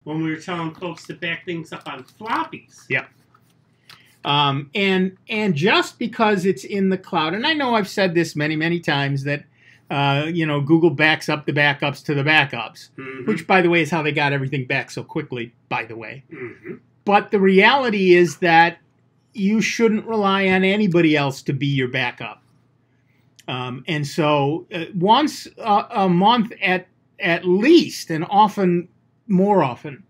when we were telling folks to back things up on floppies. Yeah. And just because it's in the cloud, and I know I've said this many, many times that, Google backs up the backups to the backups, which, by the way, is how they got everything back so quickly, by the way. But the reality is that you shouldn't rely on anybody else to be your backup. And so once a month at least, and often more often,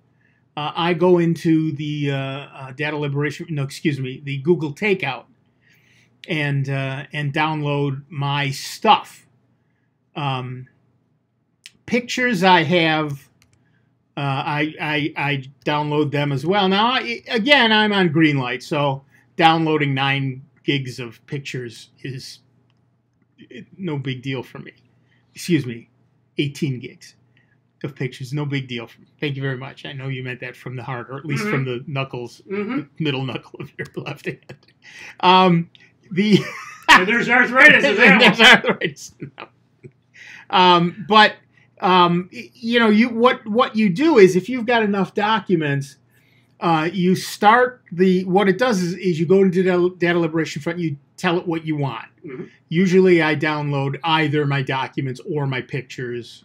I go into the the Google Takeout and download my stuff. Pictures I have, I download them as well. Now, again, I'm on Greenlight, so downloading 9 gigs of pictures is no big deal for me. Excuse me, 18 gigs of pictures, no big deal for me. Thank you very much. I know you meant that from the heart, or at least from the knuckles, middle knuckle of your left hand. There's arthritis. There's arthritis. What you do is, if you've got enough documents, you start what it does is you go into the data liberation front, you tell it what you want. Usually I download either my documents or my pictures,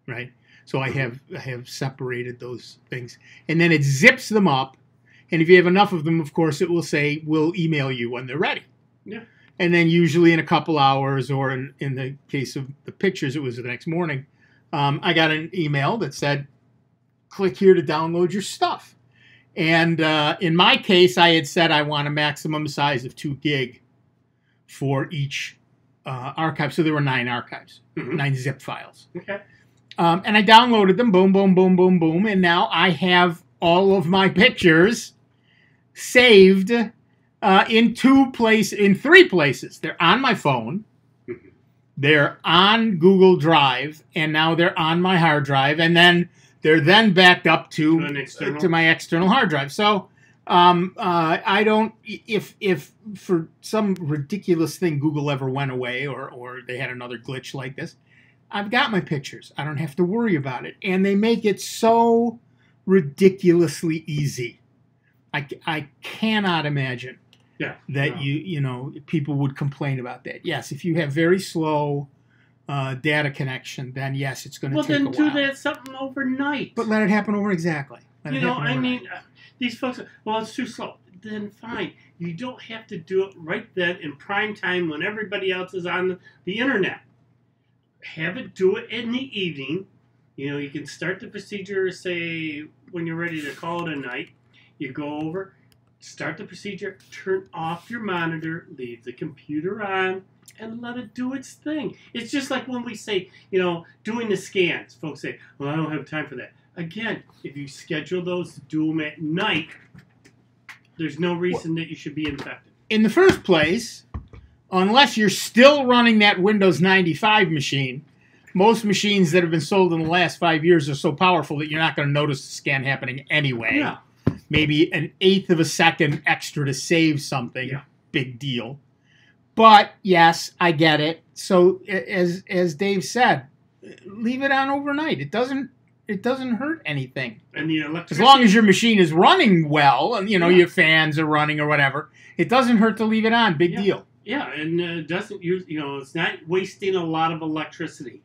right? So I have separated those things, and then it zips them up, and if you have enough of them, of course, it will say we'll email you when they're ready. Yeah. And then usually in a couple hours, or in the case of the pictures, it was the next morning, I got an email that said, click here to download your stuff. And in my case, I had said I want a maximum size of 2 gig for each archive. So there were 9 archives, 9 zip files. Okay. And I downloaded them, boom, boom, boom, boom, boom. And now I have all of my pictures saved in 3 places. They're on my phone, they're on Google Drive, and now they're on my hard drive, and then they're backed up to my external hard drive. So I don't, if for some ridiculous thing Google ever went away, or they had another glitch like this, I've got my pictures. I don't have to worry about it. And they make it so ridiculously easy. I cannot imagine that people would complain about that. Yes, if you have very slow data connection, then yes, it's going to take a while. Well, then do that something overnight. But let it happen over exactly. These folks are, well, it's too slow. Then fine. You don't have to do it right then in prime time when everybody else is on the internet. Have it do it in the evening. You can start the procedure, say, when you're ready to call it a night. You go over, start the procedure, turn off your monitor, leave the computer on, and let it do its thing. It's just like when we say, doing the scans. Folks say, well, I don't have time for that. Again, if you schedule those to do them at night, there's no reason that you should be infected. In the first place, unless you're still running that Windows 95 machine, most machines that have been sold in the last 5 years are so powerful that you're not going to notice the scan happening anyway. Yeah. Maybe an 1/8 of a second extra to save something. Yeah. Big deal. But yes, I get it. So as Dave said, leave it on overnight. It doesn't hurt anything. And the electricity, as long as your machine is running well, and your fans are running or whatever, it doesn't hurt to leave it on. Big deal. Yeah, and it doesn't use, it's not wasting a lot of electricity.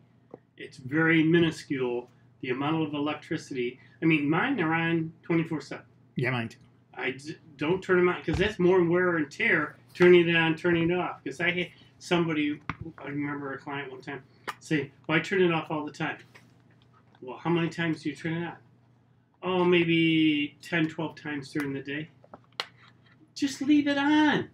It's very minuscule, the amount of electricity. I mean, mine are on 24/7. Yeah, mine too. I don't turn them on, because that's more wear and tear, turning it on, turning it off. Because I had somebody, I remember a client one time, say, well, I turn it off all the time. Well, how many times do you turn it on? Oh, maybe 10, 12 times during the day. Just leave it on.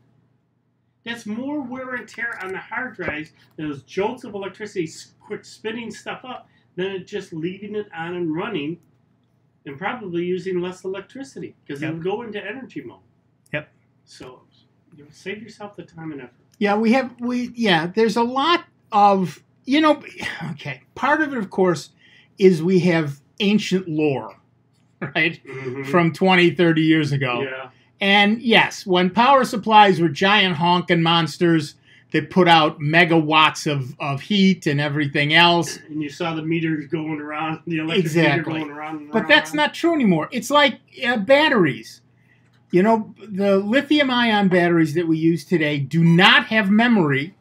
That's more wear and tear on the hard drives, those jolts of electricity quick spinning stuff up, than it just leaving it on and running, and probably using less electricity, because it'll go into energy mode. Yep. So save yourself the time and effort. Yeah, there's a lot of, okay, part of it, of course, is we have ancient lore, right, from 20, 30 years ago. Yeah. And yes, when power supplies were giant honking monsters that put out megawatts of heat and everything else. And you saw the meters going around, the electric Exactly. meter going around and But that's not true anymore. It's like batteries. You know, the lithium-ion batteries that we use today do not have memory,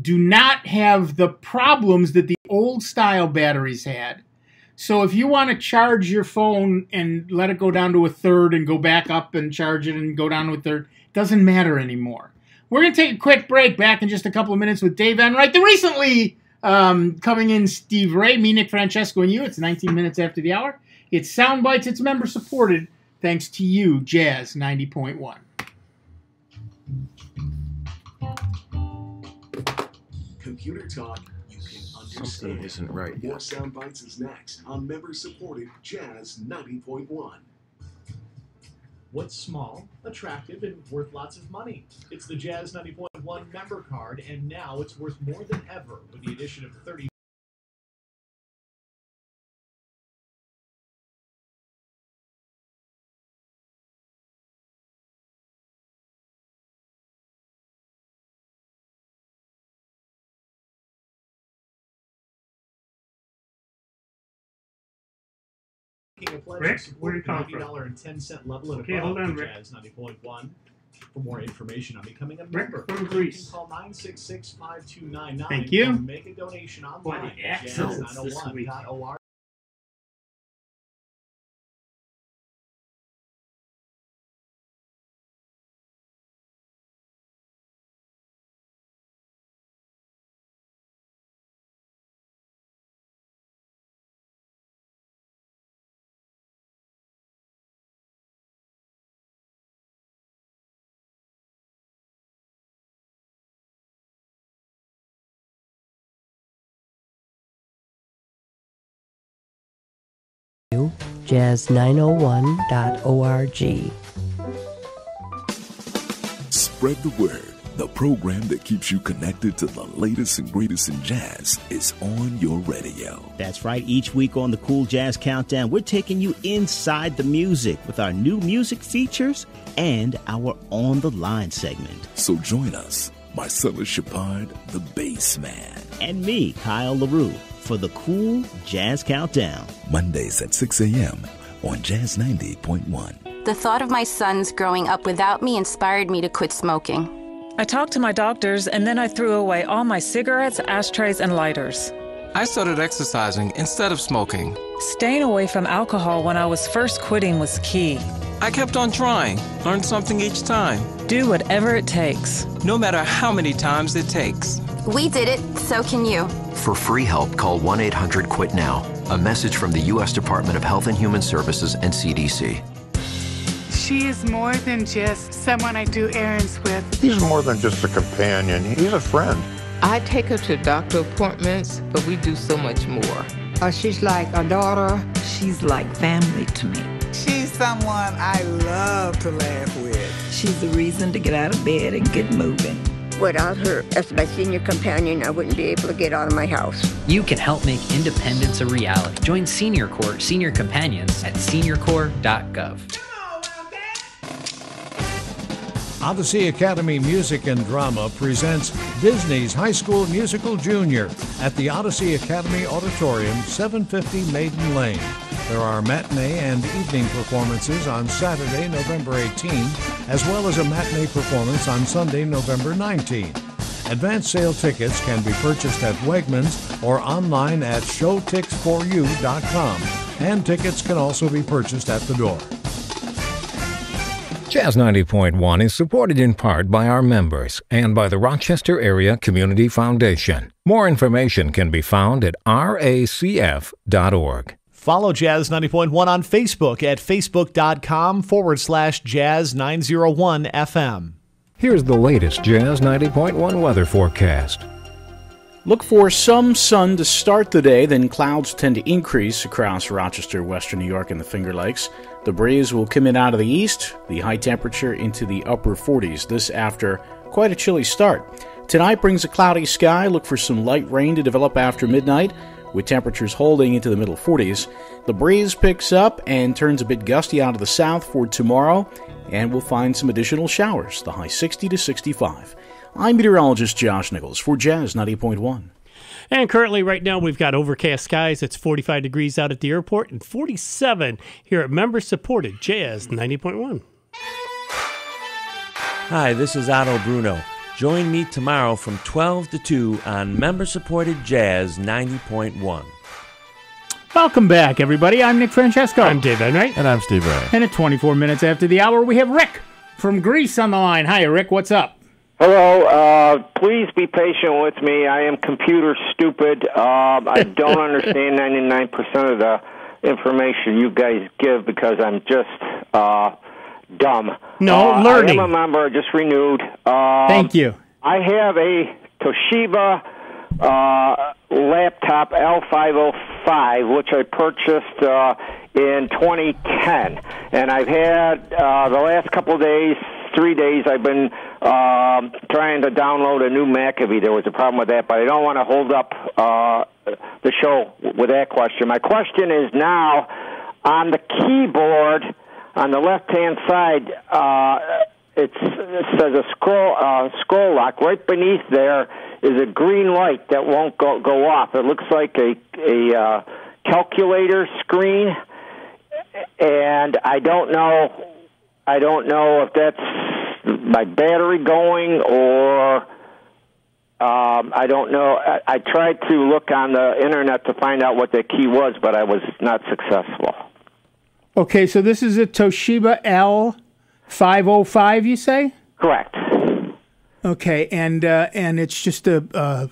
do not have the problems that the old-style batteries had. So if you want to charge your phone and let it go down to a third and go back up and charge it and go down to a third, it doesn't matter anymore. We're going to take a quick break, back in just a couple of minutes with Dave Enright. The recently coming in Steve Ray, me, Nick Francesco, and you. It's 19 minutes after the hour. It's Sound Bytes. It's member-supported, thanks to you, Jazz 90.1. Computer talk you can understand. Something isn't right. More Sound Bites is next on member-supported Jazz 90.1. What's small, attractive, and worth lots of money? It's the Jazz 90.1 member card, and now it's worth more than ever with the addition of 30. Rick, where are you calling from? $90.10 level and Okay, above hold on, the Rick. Jazz 90.1. For more information on becoming a Rick member, from you Greece. can call 966-5299. Thank you. Or make a donation Boy, online the at accents this week. jazz901.org. jazz901.org. Spread the word. The program that keeps you connected to the latest and greatest in jazz is on your radio. That's right. Each week on the Cool Jazz Countdown, we're taking you inside the music with our new music features and our On the Line segment. So join us, Marcella Shepard, the bass man, and me, Kyle LaRue, for the Cool Jazz Countdown. Mondays at 6 a.m. on Jazz 90.1. The thought of my sons growing up without me inspired me to quit smoking. I talked to my doctors, and then I threw away all my cigarettes, ashtrays, and lighters. I started exercising instead of smoking. Staying away from alcohol when I was first quitting was key. I kept on trying, learned something each time. Do whatever it takes. No matter how many times it takes. We did it, so can you. For free help, call 1-800-QUIT-NOW. A message from the U.S. Department of Health and Human Services and CDC. She is more than just someone I do errands with. He's more than just a companion. He's a friend. I take her to doctor appointments, but we do so much more. She's like a daughter. She's like family to me. She's someone I love to laugh with. She's the reason to get out of bed and get moving. Without her as my senior companion, I wouldn't be able to get out of my house. You can help make independence a reality. Join Senior Corps Senior Companions at seniorcorps.gov. Odyssey Academy Music and Drama presents Disney's High School Musical Junior at the Odyssey Academy Auditorium, 750 Maiden Lane. There are matinee and evening performances on Saturday, November 18, as well as a matinee performance on Sunday, November 19. Advance sale tickets can be purchased at Wegmans or online at showtix4u.com, and tickets can also be purchased at the door. Jazz 90.1 is supported in part by our members and by the Rochester Area Community Foundation. More information can be found at racf.org. Follow Jazz 90.1 on Facebook at facebook.com/Jazz901FM. Here's the latest Jazz 90.1 weather forecast. Look for some sun to start the day, then clouds tend to increase across Rochester, western New York, and the Finger Lakes. The breeze will come in out of the east, the high temperature into the upper 40s, this after quite a chilly start. Tonight brings a cloudy sky. Look for some light rain to develop after midnight, with temperatures holding into the middle 40s. The breeze picks up and turns a bit gusty out of the south for tomorrow, and we'll find some additional showers, the high 60 to 65. I'm meteorologist Josh Nichols for Jazz 90.1. And currently, right now, we've got overcast skies. It's 45 degrees out at the airport and 47 here at member-supported Jazz 90.1. Hi, this is Otto Bruno. Join me tomorrow from 12 to 2 on member-supported Jazz 90.1. Welcome back, everybody. I'm Nick Francesco. I'm Dave Enright. And I'm Steve Ray. And at 24 minutes after the hour, we have Rick from Greece on the line. Hi, Rick. What's up? Hello. Please be patient with me. I am computer stupid. I don't understand 99% of the information you guys give because I'm just dumb. No, learning. I am a member. I just renewed. Thank you. I have a Toshiba laptop L505, which I purchased in 2010. And I've had the last couple of days, 3 days, I've been trying to download a new McAfee. There was a problem with that, but I don't want to hold up the show with that question. My question is now, on the keyboard, on the left-hand side, it says a scroll lock. Right beneath there is a green light that won't go off. It looks like a calculator screen, and I don't know if that's my battery going or I don't know. I tried to look on the internet to find out what the key was, but I was not successful. Okay, so this is a Toshiba L505, you say? Correct. Okay, and it's just a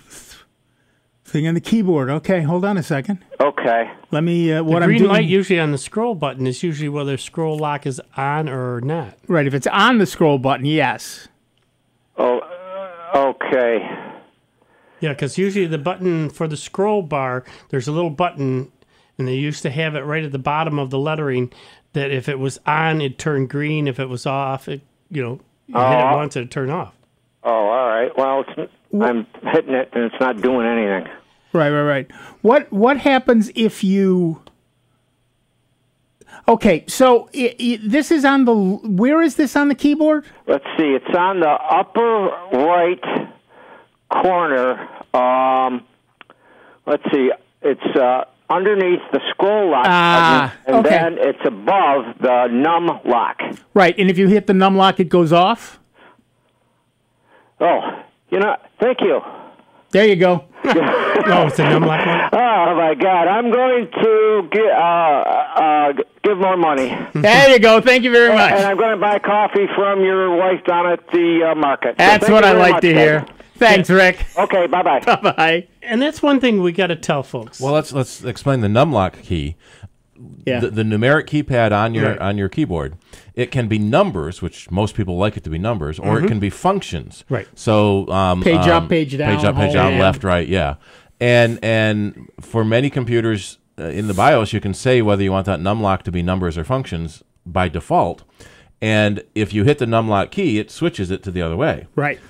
thing on the keyboard. Okay, hold on a second. Okay. Let me. The green light usually on the scroll button is usually whether scroll lock is on or not. Right. If it's on the scroll button, yes. Oh, okay. Yeah, because usually the button for the scroll bar, there's a little button, and they used to have it right at the bottom of the lettering. That if it was on, it turned green. If it was off, you hit it once, it'd turn off. Oh, all right. Well, I'm hitting it, and it's not doing anything. Right. What happens if you... Okay, so this is on the... Where is this on the keyboard? Let's see. It's on the upper right corner. Let's see. It's underneath the scroll lock button, and then it's above the num lock. Right, and if you hit the num lock, it goes off? Oh, thank you. There you go. Oh, it's a num lock one? Oh, my God. I'm going to give more money. There you go. Thank you very much. And I'm going to buy coffee from your wife down at the market. That's what I like to hear. Thanks, Rick. Okay, bye-bye. Bye-bye. And that's one thing we got to tell folks. Well, let's explain the numlock key. Yeah. The numeric keypad on your keyboard. It can be numbers, which most people like it to be numbers, or it can be functions. Right. So page up, page down, page up, page down, left, right, yeah. And for many computers in the BIOS, you can say whether you want that numlock to be numbers or functions by default. And if you hit the numlock key, it switches it to the other way. Right.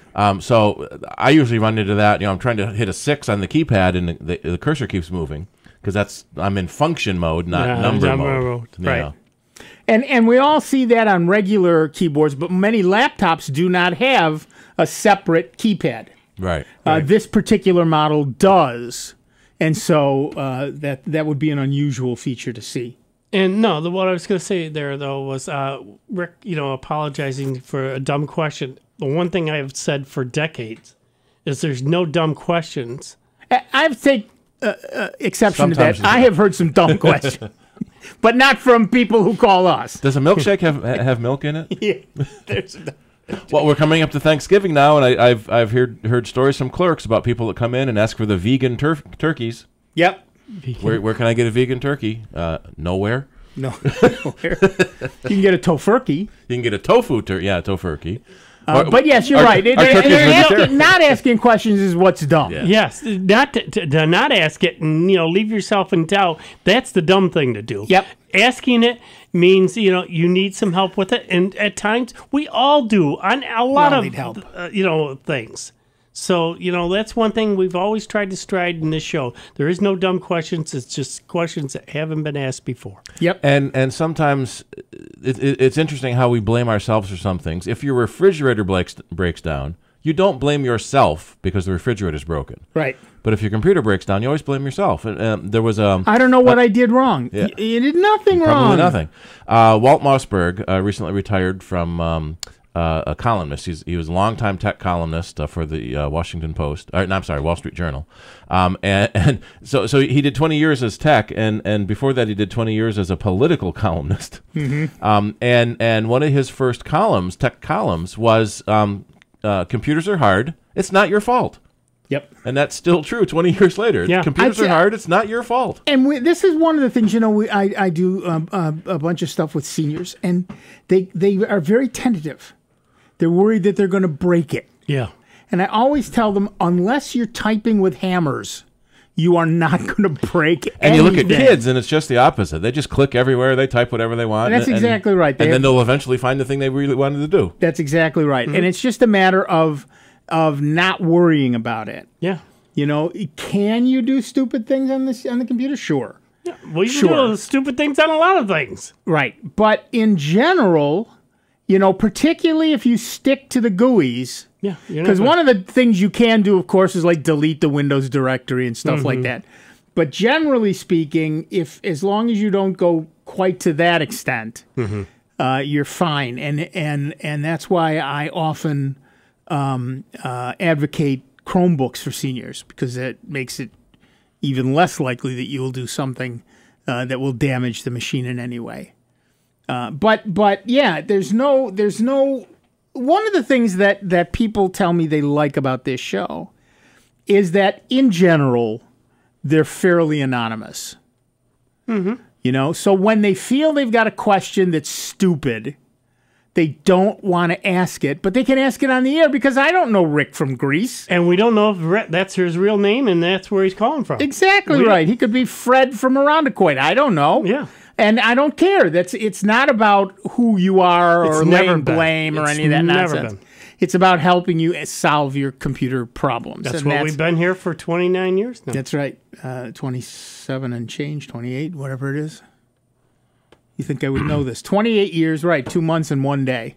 So I usually run into that. I'm trying to hit a 6 on the keypad, and the cursor keeps moving because I'm in function mode, not number mode. Right. Yeah. And we all see that on regular keyboards, but many laptops do not have a separate keypad. Right. This particular model does, and so that would be an unusual feature to see. And no, what I was going to say there, though, was Rick, apologizing for a dumb question. The one thing I've said for decades is there's no dumb questions. I've taken exception to that. I have heard some dumb questions, but not from people who call us. Does a milkshake have milk in it? Yeah. There's Well, we're coming up to Thanksgiving now, and I've heard stories from clerks about people that come in and ask for the vegan turkeys. Yep. Where can I get a vegan turkey? Nowhere. No. Nowhere. You can get a tofurkey. You can get a tofurkey. But yes, you're right. Not asking questions is what's dumb. Yeah. Yes, not to not ask it and leave yourself in doubt. That's the dumb thing to do. Yep. Asking it means you need some help with it, and at times we all do on a lot of need help. Things. So that's one thing we've always tried to stride in this show. There is no dumb questions. It's just questions that haven't been asked before. Yep. And sometimes it's interesting how we blame ourselves for some things. If your refrigerator breaks down, You don't blame yourself because the refrigerator's broken. Right. But if your computer breaks down, you always blame yourself. There was a... I don't know what I did wrong. Yeah. You did nothing wrong. Probably nothing. Walt Mossberg recently retired from a columnist. He was a longtime tech columnist for the Washington Post. Wall Street Journal. And so he did 20 years as tech, and before that he did 20 years as a political columnist. Mm-hmm. And one of his first columns, tech columns, was computers are hard. It's not your fault. Yep. And that's still true 20 years later. Yeah. Computers are hard. It's not your fault. And this is one of the things, I do a bunch of stuff with seniors, and they are very tentative. They're worried that they're going to break it. Yeah. And I always tell them, unless you're typing with hammers, you are not going to break anything. And you look at kids, and it's just the opposite. They just click everywhere. They type whatever they want. And that's exactly right. And then they'll eventually find the thing they really wanted to do. That's exactly right. Mm-hmm. And it's just a matter of not worrying about it. Yeah. Can you do stupid things on the computer? Sure. Yeah. Well, you can do stupid things on a lot of things. Right. But in general, particularly if you stick to the GUIs. Yeah. Because one of the things you can do, of course, is like delete the Windows directory and stuff like that. But generally speaking, as long as you don't go quite to that extent, you're fine. And that's why I often advocate Chromebooks for seniors, because it makes it even less likely that you will do something that will damage the machine in any way. But yeah, there's no. One of the things that people tell me they like about this show is that in general they're fairly anonymous. Mm-hmm. So when they feel they've got a question that's stupid, they don't want to ask it, but they can ask it on the air, because I don't know Rick from Greece. And we don't know if that's his real name and that's where he's calling from. Exactly right. He could be Fred from Irondequoit. I don't know. Yeah. And I don't care. It's not about who you are or laying blame or any of that nonsense. It's about helping you solve your computer problems. That's what we've been here for 29 years now. That's right. 27 and change, 28, whatever it is. You think I would know this? 28 years, right, 2 months and 1 day.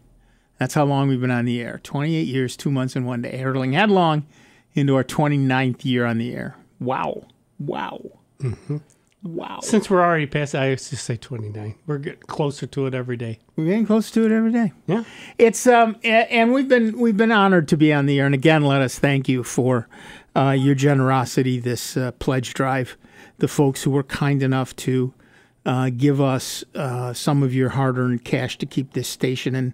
That's how long we've been on the air. 28 years, 2 months and 1 day. Hurtling headlong into our 29th year on the air. Wow. Mm-hmm. Wow. Since we're already past, I used to say 29. We're getting closer to it every day. We're getting closer to it every day. Yeah. It's and we've been honored to be on the air. And again, let us thank you for your generosity this pledge drive. The folks who were kind enough to give us some of your hard-earned cash to keep this station and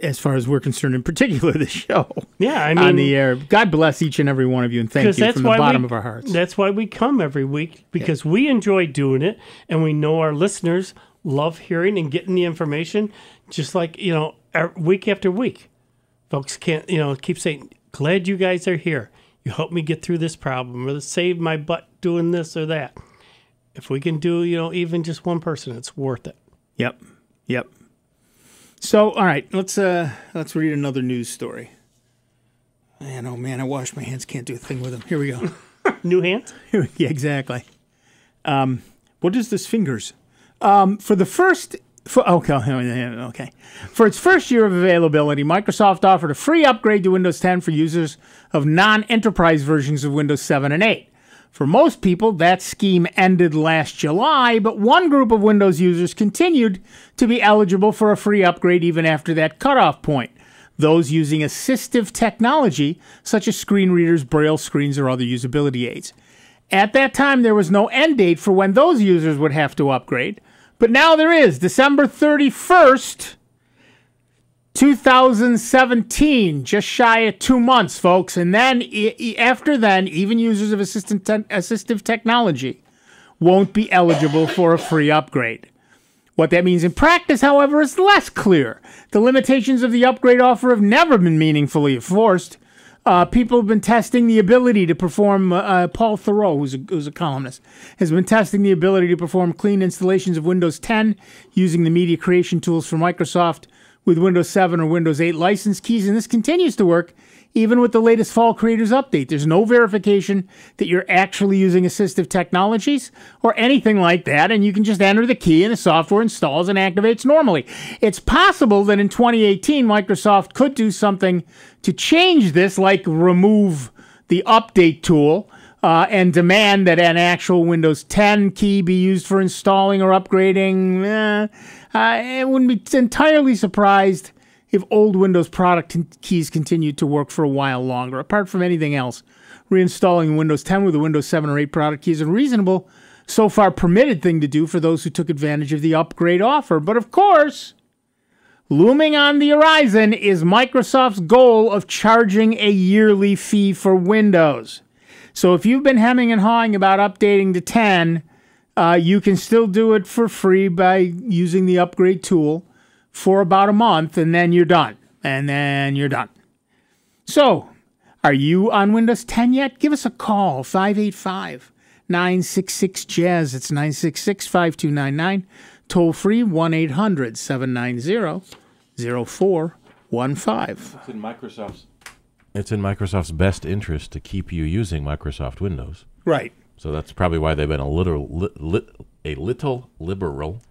as far as we're concerned, in particular, the show. Yeah, I mean, on the air. God bless each and every one of you, and thank you from the bottom of our hearts. That's why we come every week, because we enjoy doing it, and we know our listeners love hearing and getting the information, just like, week after week. Folks can't, keep saying, glad you guys are here. You helped me get through this problem, or save my butt doing this or that. If we can do, even just one person, it's worth it. Yep. So, all right, let's read another news story. Man, oh man, I wash my hands, can't do a thing with them. Here we go. New hands? Yeah, exactly. What is this fingers? For its first year of availability, Microsoft offered a free upgrade to Windows 10 for users of non-enterprise versions of Windows 7 and 8. For most people, that scheme ended last July, but one group of Windows users continued to be eligible for a free upgrade even after that cutoff point. Those using assistive technology, such as screen readers, braille screens, or other usability aids. At that time, there was no end date for when those users would have to upgrade, but now there is, December 31st, 2017, just shy of 2 months, folks. And then, after then, even users of assistive technology won't be eligible for a free upgrade. What that means in practice, however, is less clear. The limitations of the upgrade offer have never been meaningfully enforced. People have been testing the ability to perform, Paul Thoreau, who's a columnist, has been testing the ability to perform clean installations of Windows 10 using the media creation tools from Microsoft with Windows 7 or Windows 8 license keys, and this continues to work even with the latest Fall Creators Update. There's no verification that you're actually using assistive technologies or anything like that, and you can just enter the key and the software installs and activates normally. It's possible that in 2018, Microsoft could do something to change this, like remove the update tool and demand that an actual Windows 10 key be used for installing or upgrading. I wouldn't be entirely surprised if old Windows product keys continued to work for a while longer. Apart from anything else, reinstalling Windows 10 with a Windows 7 or 8 product key is a reasonable, so far permitted thing to do for those who took advantage of the upgrade offer. But of course, looming on the horizon is Microsoft's goal of charging a yearly fee for Windows. So if you've been hemming and hawing about updating to 10, you can still do it for free by using the upgrade tool for about a month, and then you're done. So, are you on Windows 10 yet? Give us a call, 585-966-JAZZ. It's 966-5299. Toll free, 1-800-790-0415. It's in Microsoft's best interest to keep you using Microsoft Windows. Right. So that's probably why they've been a little liberal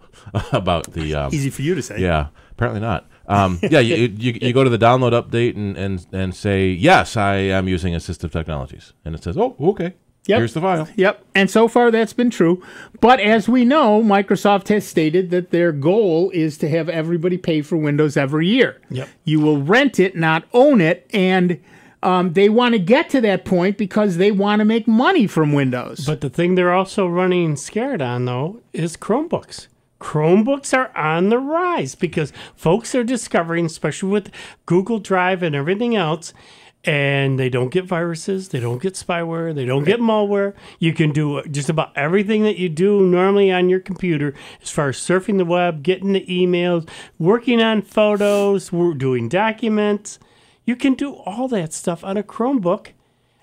about the. Easy for you to say. Yeah, apparently not. Yeah, you go to the download update and say, yes, I am using assistive technologies, and it says, oh, okay. Yep. Here's the file. Yep. And so far that's been true. But as we know, Microsoft has stated that their goal is to have everybody pay for Windows every year. Yep. You will rent it, not own it. And they want to get to that point because they want to make money from Windows. But the thing they're also running scared on, though, is Chromebooks. Chromebooks are on the rise because folks are discovering, especially with Google Drive and everything else, and they don't get viruses, they don't get spyware, they don't get malware. You can do just about everything that you do normally on your computer as far as surfing the web, getting the emails, working on photos, doing documents. You can do all that stuff on a Chromebook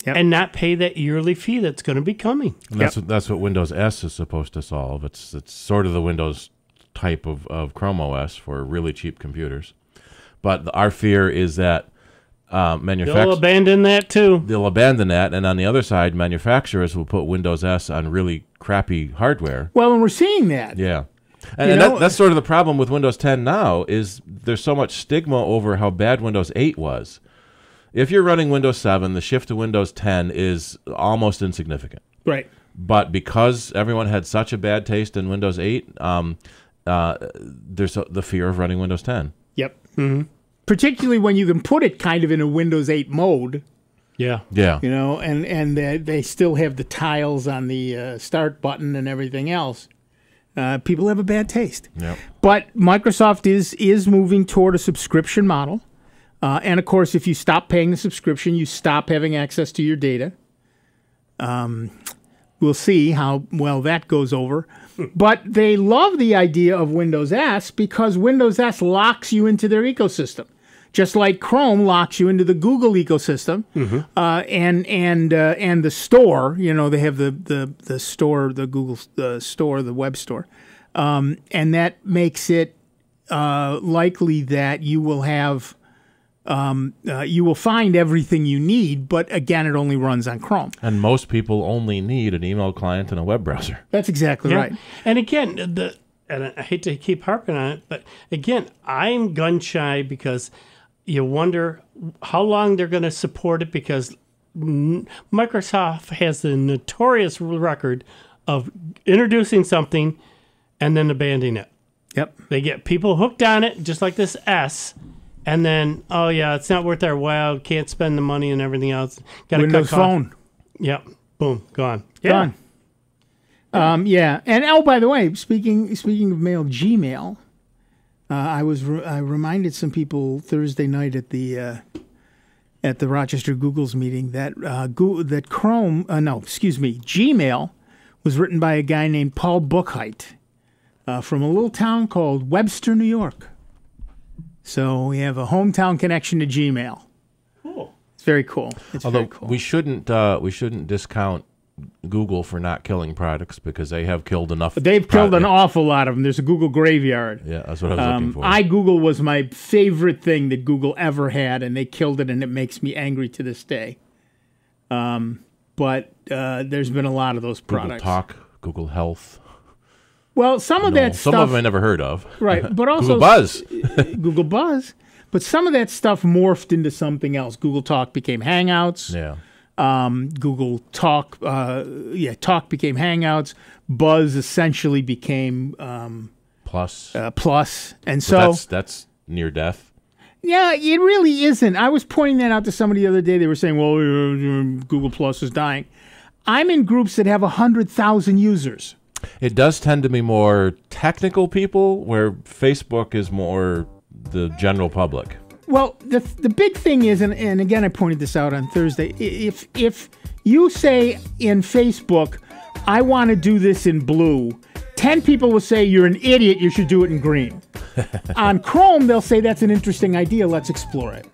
and not pay that yearly fee that's going to be coming. And that's what Windows S is supposed to solve. It's sort of the Windows type of Chrome OS for really cheap computers. But our fear is that they'll abandon that too. They'll abandon that, and on the other side, manufacturers will put Windows S on really crappy hardware. Well, and we're seeing that. Yeah. And that's sort of the problem with Windows 10 now is there's so much stigma over how bad Windows 8 was. If you're running Windows 7, the shift to Windows 10 is almost insignificant. Right. But because everyone had such a bad taste in Windows 8, there's the fear of running Windows 10. Yep. Mm-hmm. Particularly when you can put it kind of in a Windows 8 mode. Yeah. Yeah. You know, and they still have the tiles on the start button and everything else. People have a bad taste. Yep. But Microsoft is moving toward a subscription model. And, of course, if you stop paying the subscription, you stop having access to your data. We'll see how well that goes over. But they love the idea of Windows S because Windows S locks you into their ecosystem. Just like Chrome locks you into the Google ecosystem, and the store. You know, they have the store, the Google store, the web store, and that makes it likely that you will have you will find everything you need. But again, it only runs on Chrome. And most people only need an email client and a web browser. That's exactly right. And again, and I hate to keep harping on it, but again, I'm gun shy because you wonder how long they're going to support it because Microsoft has the notorious record of introducing something and then abandoning it. Yep. They get people hooked on it, just like this S, and then, oh, yeah, it's not worth our while, can't spend the money and everything else. Gotta Windows cut Phone. Yep. Boom. Gone. Gone. Yeah. And, oh, by the way, speaking of mail, Gmail, I reminded some people Thursday night at the Rochester Google's meeting that Gmail was written by a guy named Paul Buchheit from a little town called Webster, New York. So we have a hometown connection to Gmail. Cool. It's very cool. Although we shouldn't discount Google for not killing products because they have killed enough. They've killed an awful lot of them. There's a Google graveyard. Yeah, that's what I was looking for. iGoogle was my favorite thing that Google ever had, and they killed it, and it makes me angry to this day. But there's been a lot of those products. Google Talk, Google Health. Well, some of that stuff... Some of them I never heard of. Right, but also... Google Buzz. Google Buzz. But some of that stuff morphed into something else. Google Talk became Hangouts. Yeah. Google Talk, Talk became Hangouts. Buzz essentially became Plus. Plus, and so that's near death. Yeah, it really isn't. I was pointing that out to somebody the other day. They were saying, "Well, Google Plus is dying." I'm in groups that have 100,000 users. It does tend to be more technical people, where Facebook is more the general public. Well, the big thing is, and again, I pointed this out on Thursday, if you say in Facebook, I want to do this in blue, 10 people will say, you're an idiot, you should do it in green. On Chrome, they'll say, that's an interesting idea, let's explore it.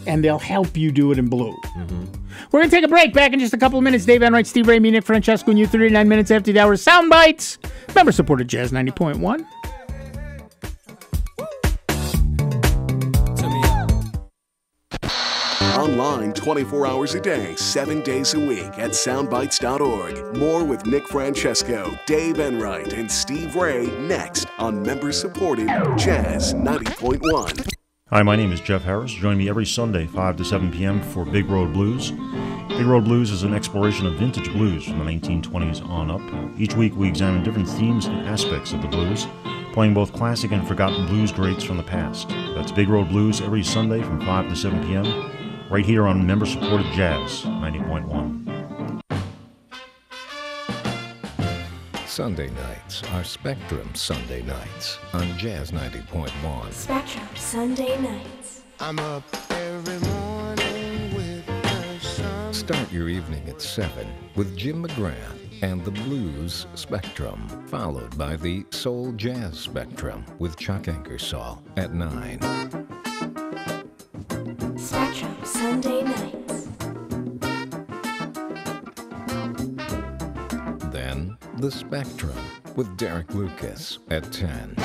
And they'll help you do it in blue. Mm-hmm. We're going to take a break. Back in just a couple of minutes. Dave Enright, Steve Ray, me, Nick Francesco, and you 39 minutes after the hour. Sound Bites. Member-supported Jazz 90.1. Online 24 hours a day, 7 days a week at soundbites.org. More with Nick Francesco, Dave Enright, and Steve Ray next on member-supported Jazz 90.1. Hi, my name is Jeff Harris. Join me every Sunday, 5 to 7 p.m. for Big Road Blues. Big Road Blues is an exploration of vintage blues from the 1920s on up. Each week we examine different themes and aspects of the blues, playing both classic and forgotten blues greats from the past. That's Big Road Blues every Sunday from 5 to 7 p.m. right here on member-supported Jazz 90.1. Sunday nights are Spectrum Sunday nights on Jazz 90.1. Spectrum Sunday nights. I'm up every morning with the sun. Start your evening at 7 with Jim McGrath and the Blues Spectrum, followed by the Soul Jazz Spectrum with Chuck Ankersall at 9. Spectrum Sunday nights. Then the Spectrum with Derek Lucas at 10.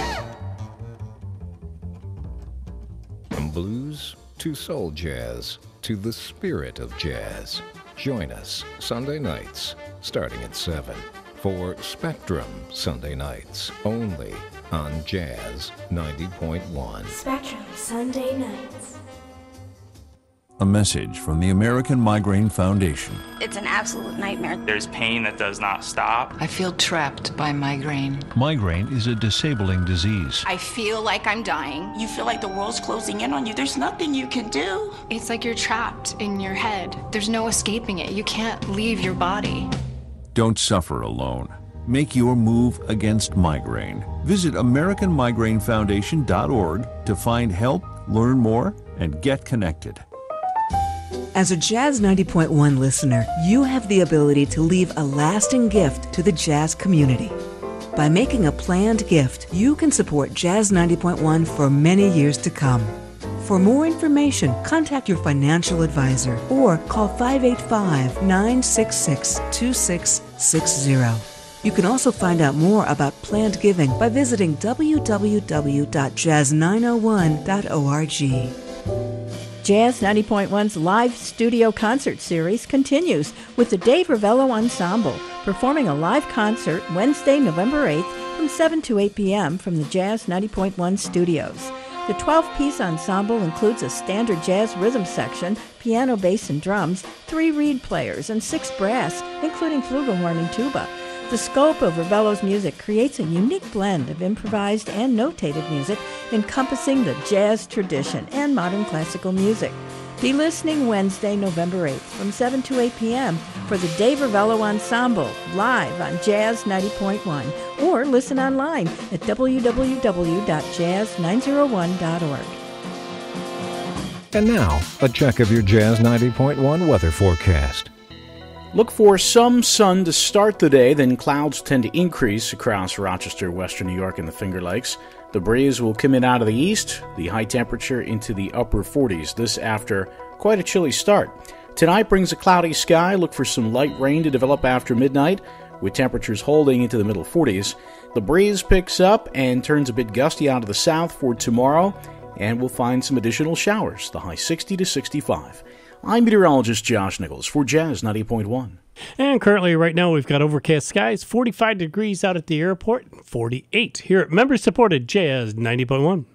From blues to soul jazz to the spirit of jazz. Join us Sunday nights starting at 7 for Spectrum Sunday nights only on Jazz 90.1. Spectrum Sunday nights. A message from the American Migraine Foundation. It's an absolute nightmare. There's pain that does not stop. I feel trapped by migraine. Migraine is a disabling disease. I feel like I'm dying. You feel like the world's closing in on you. There's nothing you can do. It's like you're trapped in your head. There's no escaping it. You can't leave your body. Don't suffer alone. Make your move against migraine. Visit AmericanMigraineFoundation.org to find help, learn more, and get connected. As a Jazz 90.1 listener, you have the ability to leave a lasting gift to the jazz community. By making a planned gift, you can support Jazz 90.1 for many years to come. For more information, contact your financial advisor or call 585-966-2660. You can also find out more about planned giving by visiting www.jazz901.org. Jazz 90.1's live studio concert series continues with the Dave Ravello Ensemble performing a live concert Wednesday, November 8th from 7 to 8 p.m. from the Jazz 90.1 studios. The 12-piece ensemble includes a standard jazz rhythm section, piano, bass, and drums, 3 reed players, and 6 brass, including flugelhorn and tuba. The scope of Ravello's music creates a unique blend of improvised and notated music encompassing the jazz tradition and modern classical music. Be listening Wednesday, November 8th from 7 to 8 p.m. for the Dave Ravello Ensemble live on Jazz 90.1 or listen online at www.jazz901.org. And now, a check of your Jazz 90.1 weather forecast. Look for some sun to start the day, then clouds tend to increase across Rochester, western New York, and the Finger Lakes. The breeze will come in out of the east, the high temperature into the upper 40s. This after quite a chilly start. Tonight brings a cloudy sky. Look for some light rain to develop after midnight, with temperatures holding into the middle 40s. The breeze picks up and turns a bit gusty out of the south for tomorrow, and we'll find some additional showers, the high 60 to 65. I'm meteorologist Josh Nichols for Jazz 90.1. And currently right now we've got overcast skies, 45 degrees out at the airport, 48 here at member-supported Jazz 90.1.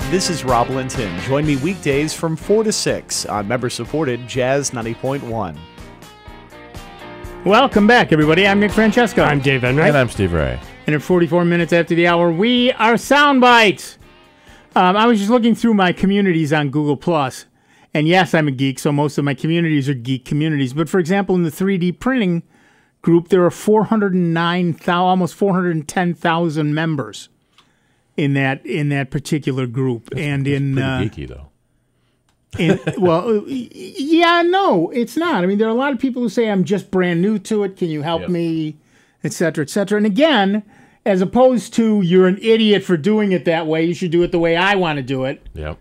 This is Rob Linton. Join me weekdays from 4 to 6 on member-supported Jazz 90.1. Welcome back, everybody. I'm Nick Francesco. I'm Dave Enright. And I'm Steve Ray. And at 44 minutes after the hour, we are Sound Bytes. I was just looking through my communities on Google+. And yes, I'm a geek, so most of my communities are geek communities. But for example, in the 3D printing group, there are 409,000, almost 410,000 members in that particular group. That's pretty geeky, though. Well, yeah, no, it's not. I mean, there are a lot of people who say, I'm just brand new to it. Can you help me? Et cetera, et cetera. And again, as opposed to you're an idiot for doing it that way, you should do it the way I want to do it. Yep.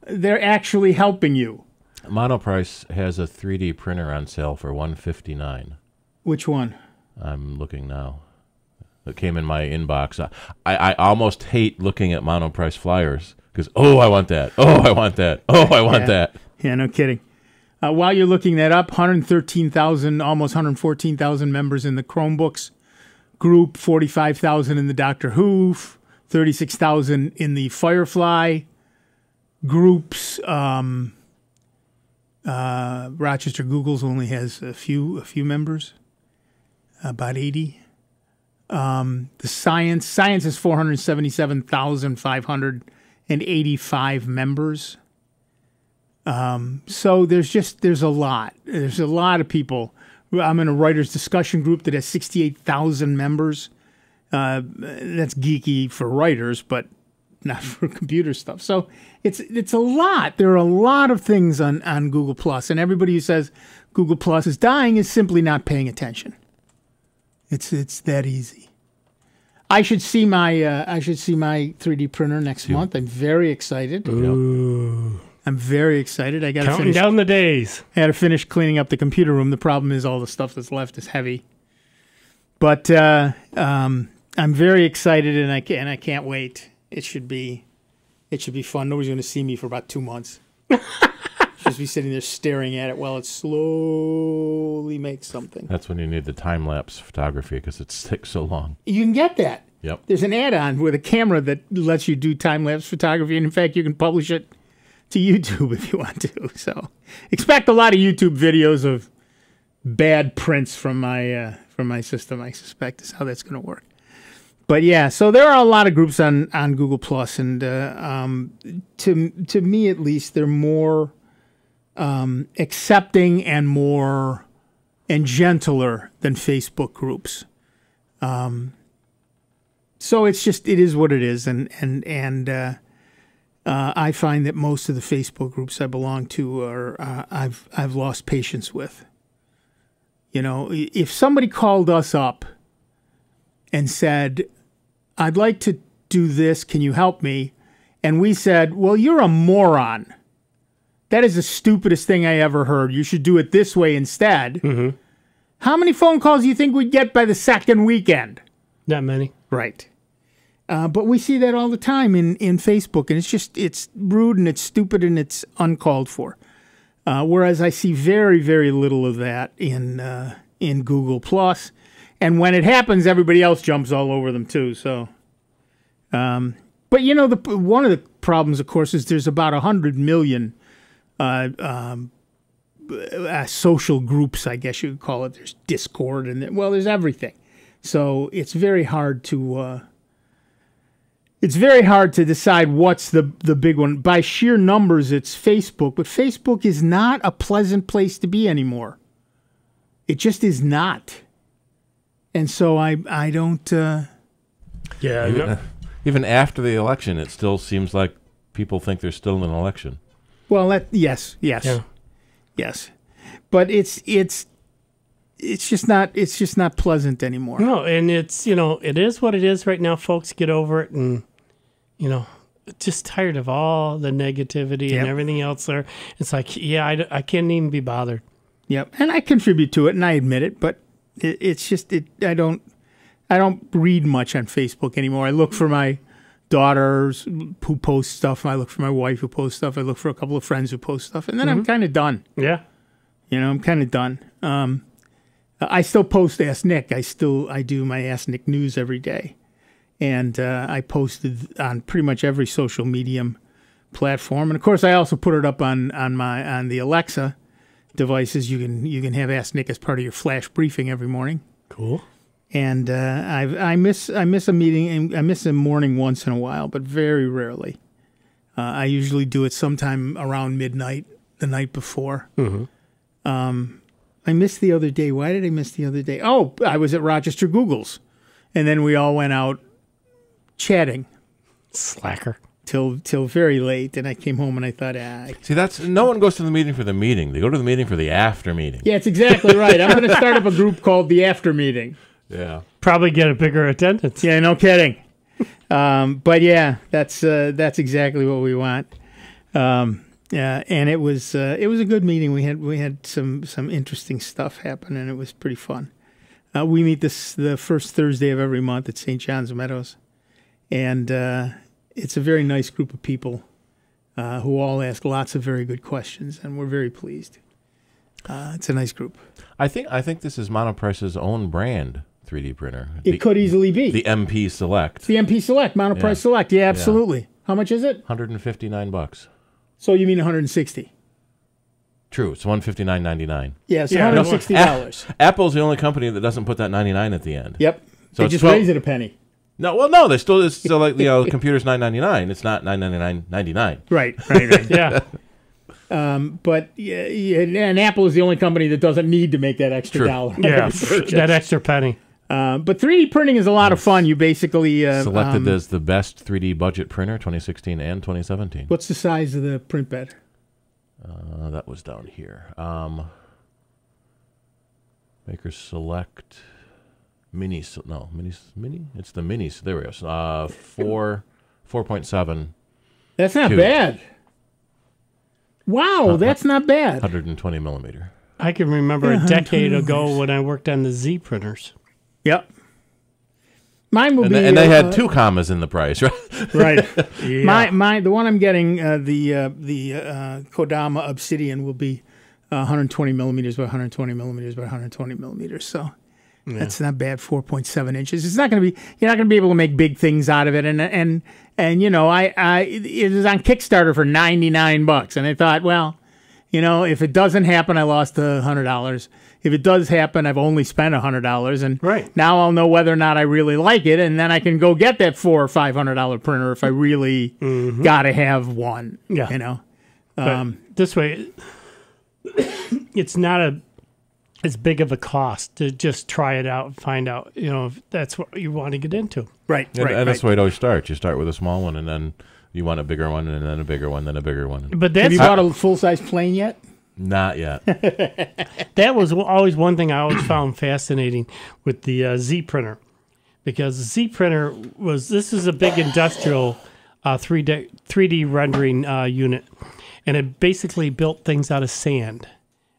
They're actually helping you. Monoprice has a 3D printer on sale for $159. Which one? I'm looking now. It came in my inbox. I almost hate looking at Monoprice flyers because, I want that. I want that. I want that. Yeah, no kidding. While you're looking that up, 113,000, almost 114,000 members in the Chromebooks group, 45,000 in the Doctor Who, 36,000 in the Firefly groups. Rochester Googles only has a few members, about 80. The Science is 477,585 members. So there's a lot. There's a lot of people. I'm in a writers discussion group that has 68,000 members. That's geeky for writers, but not for computer stuff. So it's a lot. There are a lot of things on Google Plus, and everybody who says Google Plus is dying is simply not paying attention. It's that easy. I should see my 3D printer next month. I'm very excited. Ooh. I'm very excited. I got counting down the days. I got to finish cleaning up the computer room. The problem is all the stuff that's left is heavy. But I'm very excited, and I can't wait. It should be fun. Nobody's going to see me for about 2 months. Just be sitting there staring at it while it slowly makes something. That's when you need the time-lapse photography because it takes so long. You can get that. Yep. There's an add-on with a camera that lets you do time-lapse photography, and in fact, you can publish it to YouTube if you want to. So expect a lot of YouTube videos of bad prints from my system, I suspect, is how that's going to work. But yeah, so there are a lot of groups on Google Plus, and to me at least, they're more accepting and more and gentler than Facebook groups. So it is what it is, and I find that most of the Facebook groups I belong to are I've lost patience with. You know, if somebody called us up and said, I'd like to do this, can you help me? And we said, well, you're a moron. That is the stupidest thing I ever heard. You should do it this way instead. Mm-hmm. How many phone calls do you think we'd get by the second weekend? Not many. Right. But we see that all the time in Facebook, and it's rude and it's stupid and it's uncalled for. Whereas I see very, very little of that in Google Plus. And when it happens, everybody else jumps all over them too. So, but you know, one of the problems, of course, is there's about 100 million social groups, I guess you could call it. There's Discord, and there's everything. So it's very hard to decide what's the big one. By sheer numbers, it's Facebook, but Facebook is not a pleasant place to be anymore. It just is not. And so I don't... Even after the election, it still seems like people think there's still an election. Well, yes. But it's just not pleasant anymore. No, and it's, it is what it is right now, folks. Get over it, and, just tired of all the negativity and everything else there. It's like, I can't even be bothered. Yep, and I contribute to it, and I admit it, but it's just I don't read much on Facebook anymore. I look for my daughters who post stuff. I look for my wife who posts stuff. I look for a couple of friends who post stuff, and then I'm kind of done. Yeah, I'm kind of done. I still post Ask Nick. I do my Ask Nick news every day, and I posted on pretty much every social medium platform, and of course I also put it up on the Alexa devices. You can have Ask Nick as part of your flash briefing every morning. Cool. And I miss a meeting, and I miss a morning once in a while, but very rarely. I usually do it sometime around midnight the night before. I missed the other day. Why did I miss the other day? Oh, I was at Rochester Google's, and then we all went out chatting. Slacker. Till very late, and I came home and I thought, See, no one goes to the meeting for the meeting. They go to the meeting for the after meeting. Yeah, it's exactly right. I'm going to start up a group called the After Meeting. Yeah. Probably get a bigger attendance. Yeah, no kidding. But yeah, that's exactly what we want. And it was a good meeting. We had some interesting stuff happen, and it was pretty fun. We meet the first Thursday of every month at St. John's Meadows, and it's a very nice group of people who all ask lots of very good questions, and we're very pleased. It's a nice group. I think this is Monoprice's own brand 3D printer. It could easily be the MP Select. The MP Select, Monoprice Select. Yeah, absolutely. Yeah. How much is it? $159. So you mean 160? True, it's $159.99. Yeah, so $160. Apple's the only company that doesn't put that 99 at the end. Yep. So they just raise it a penny. No, it's still like computer's $9.99. It's not $9.99.99. Right. Yeah. But and Apple is the only company that doesn't need to make that extra dollar. Yeah, that extra penny. But 3D printing is a lot of fun. You basically selected as the best 3D budget printer 2016 and 2017. What's the size of the print bed? That was down here. Maker Select Mini. It's the Mini. There we go. 4.7. That's not bad. Wow, that's not bad. 120 millimeter. I can remember a decade ago when I worked on the Z printers. Yep. Mine will be, and they had 2 commas in the price, right? Right. Yeah. The one I'm getting, the Kodama Obsidian will be 120 millimeters by 120 millimeters by 120 millimeters. So that's not bad. 4.7 inches. It's not going to be. You're not going to be able to make big things out of it. And it was on Kickstarter for $99, and I thought, well, if it doesn't happen, I lost $100. If it does happen, I've only spent $100, and now I'll know whether or not I really like it, and then I can go get that $400 or $500 printer if I really got to have one. Yeah, this way, it's not as big of a cost to just try it out and find out, if that's what you want to get into. Right. And that's the way it always starts. You start with a small one, and then you want a bigger one, and then a bigger one, then a bigger one. But have you bought a full-size plane yet? Not yet. That was always one thing I always found fascinating with the Z printer, because the Z printer this is a big industrial 3D rendering unit, and it basically built things out of sand.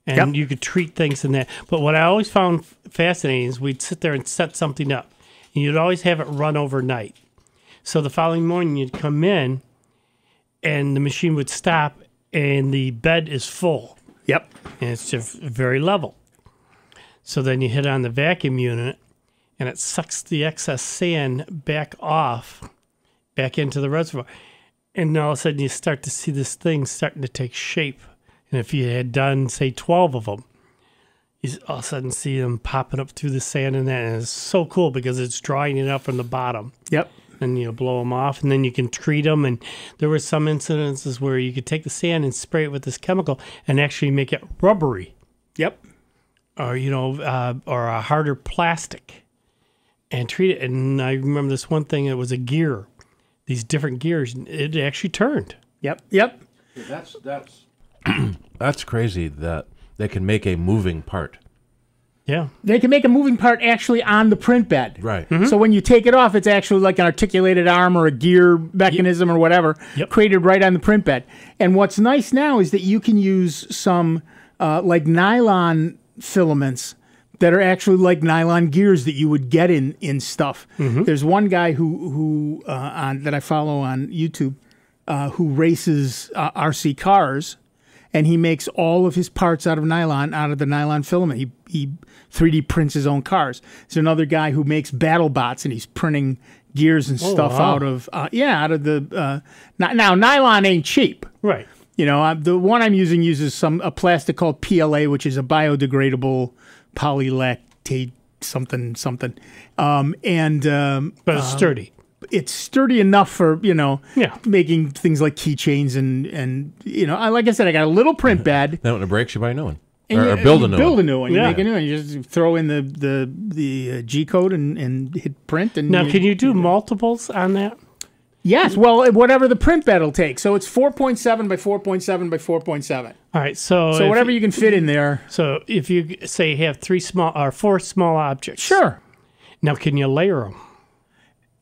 And you could treat things in that. But what I always found fascinating is we'd sit there and set something up, and you'd always have it run overnight. So the following morning you'd come in, and the machine would stop, and the bed is full. Yep. And it's just very level. So then you hit on the vacuum unit, and it sucks the excess sand back into the reservoir. And all of a sudden you start to see this thing starting to take shape. And if you had done, say, 12 of them, you all of a sudden see them popping up through the sand and that. And it's so cool because it's drying it up from the bottom. Yep. And blow them off, and then you can treat them. And there were some incidences where you could take the sand and spray it with this chemical and actually make it rubbery. Yep. Or, or a harder plastic and treat it. And I remember this one thing, it was a gear, these different gears, and it actually turned. Yep. That's crazy that they can make a moving part. Yeah. They can make a moving part actually on the print bed. Right. So when you take it off, it's actually like an articulated arm or a gear mechanism or whatever created right on the print bed. And what's nice now is that you can use some like nylon filaments that are actually like nylon gears that you would get in stuff. There's one guy who that I follow on YouTube who races RC cars, and he makes all of his parts out of the nylon filament. He 3D prints his own cars. There's another guy who makes battle bots, and he's printing gears and stuff out of the. Now nylon ain't cheap, right? You know, the one I'm using uses a plastic called PLA, which is a biodegradable polylactate something. But it's sturdy. It's sturdy enough for, making things like keychains and like I said, I got a little print bed. Then when it breaks, you buy a new one. And Or build a new one. Build a new one. You Yeah. make a new one. You just throw in the G code and hit print. And Now, can you do multiples on that? Yes. Well, whatever the print bed will take. So it's 4.7 by 4.7 by 4.7. All right. So whatever you can fit in there. So if you say have four small objects. Sure. Now, can you layer them?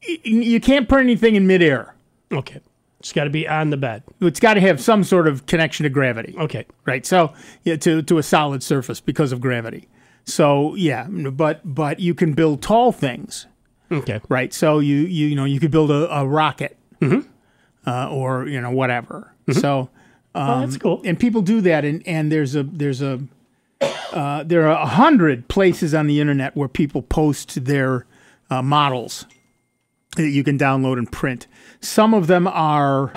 You can't print anything in midair. Okay. It's got to be on the bed. It's got to have some sort of connection to gravity. Okay. Right. So to a solid surface because of gravity. So yeah, but you can build tall things. Okay. Right. So you could build a rocket. Or whatever. So that's cool. And people do that, and there are 100 places on the internet where people post their models that you can download and print. Some of them are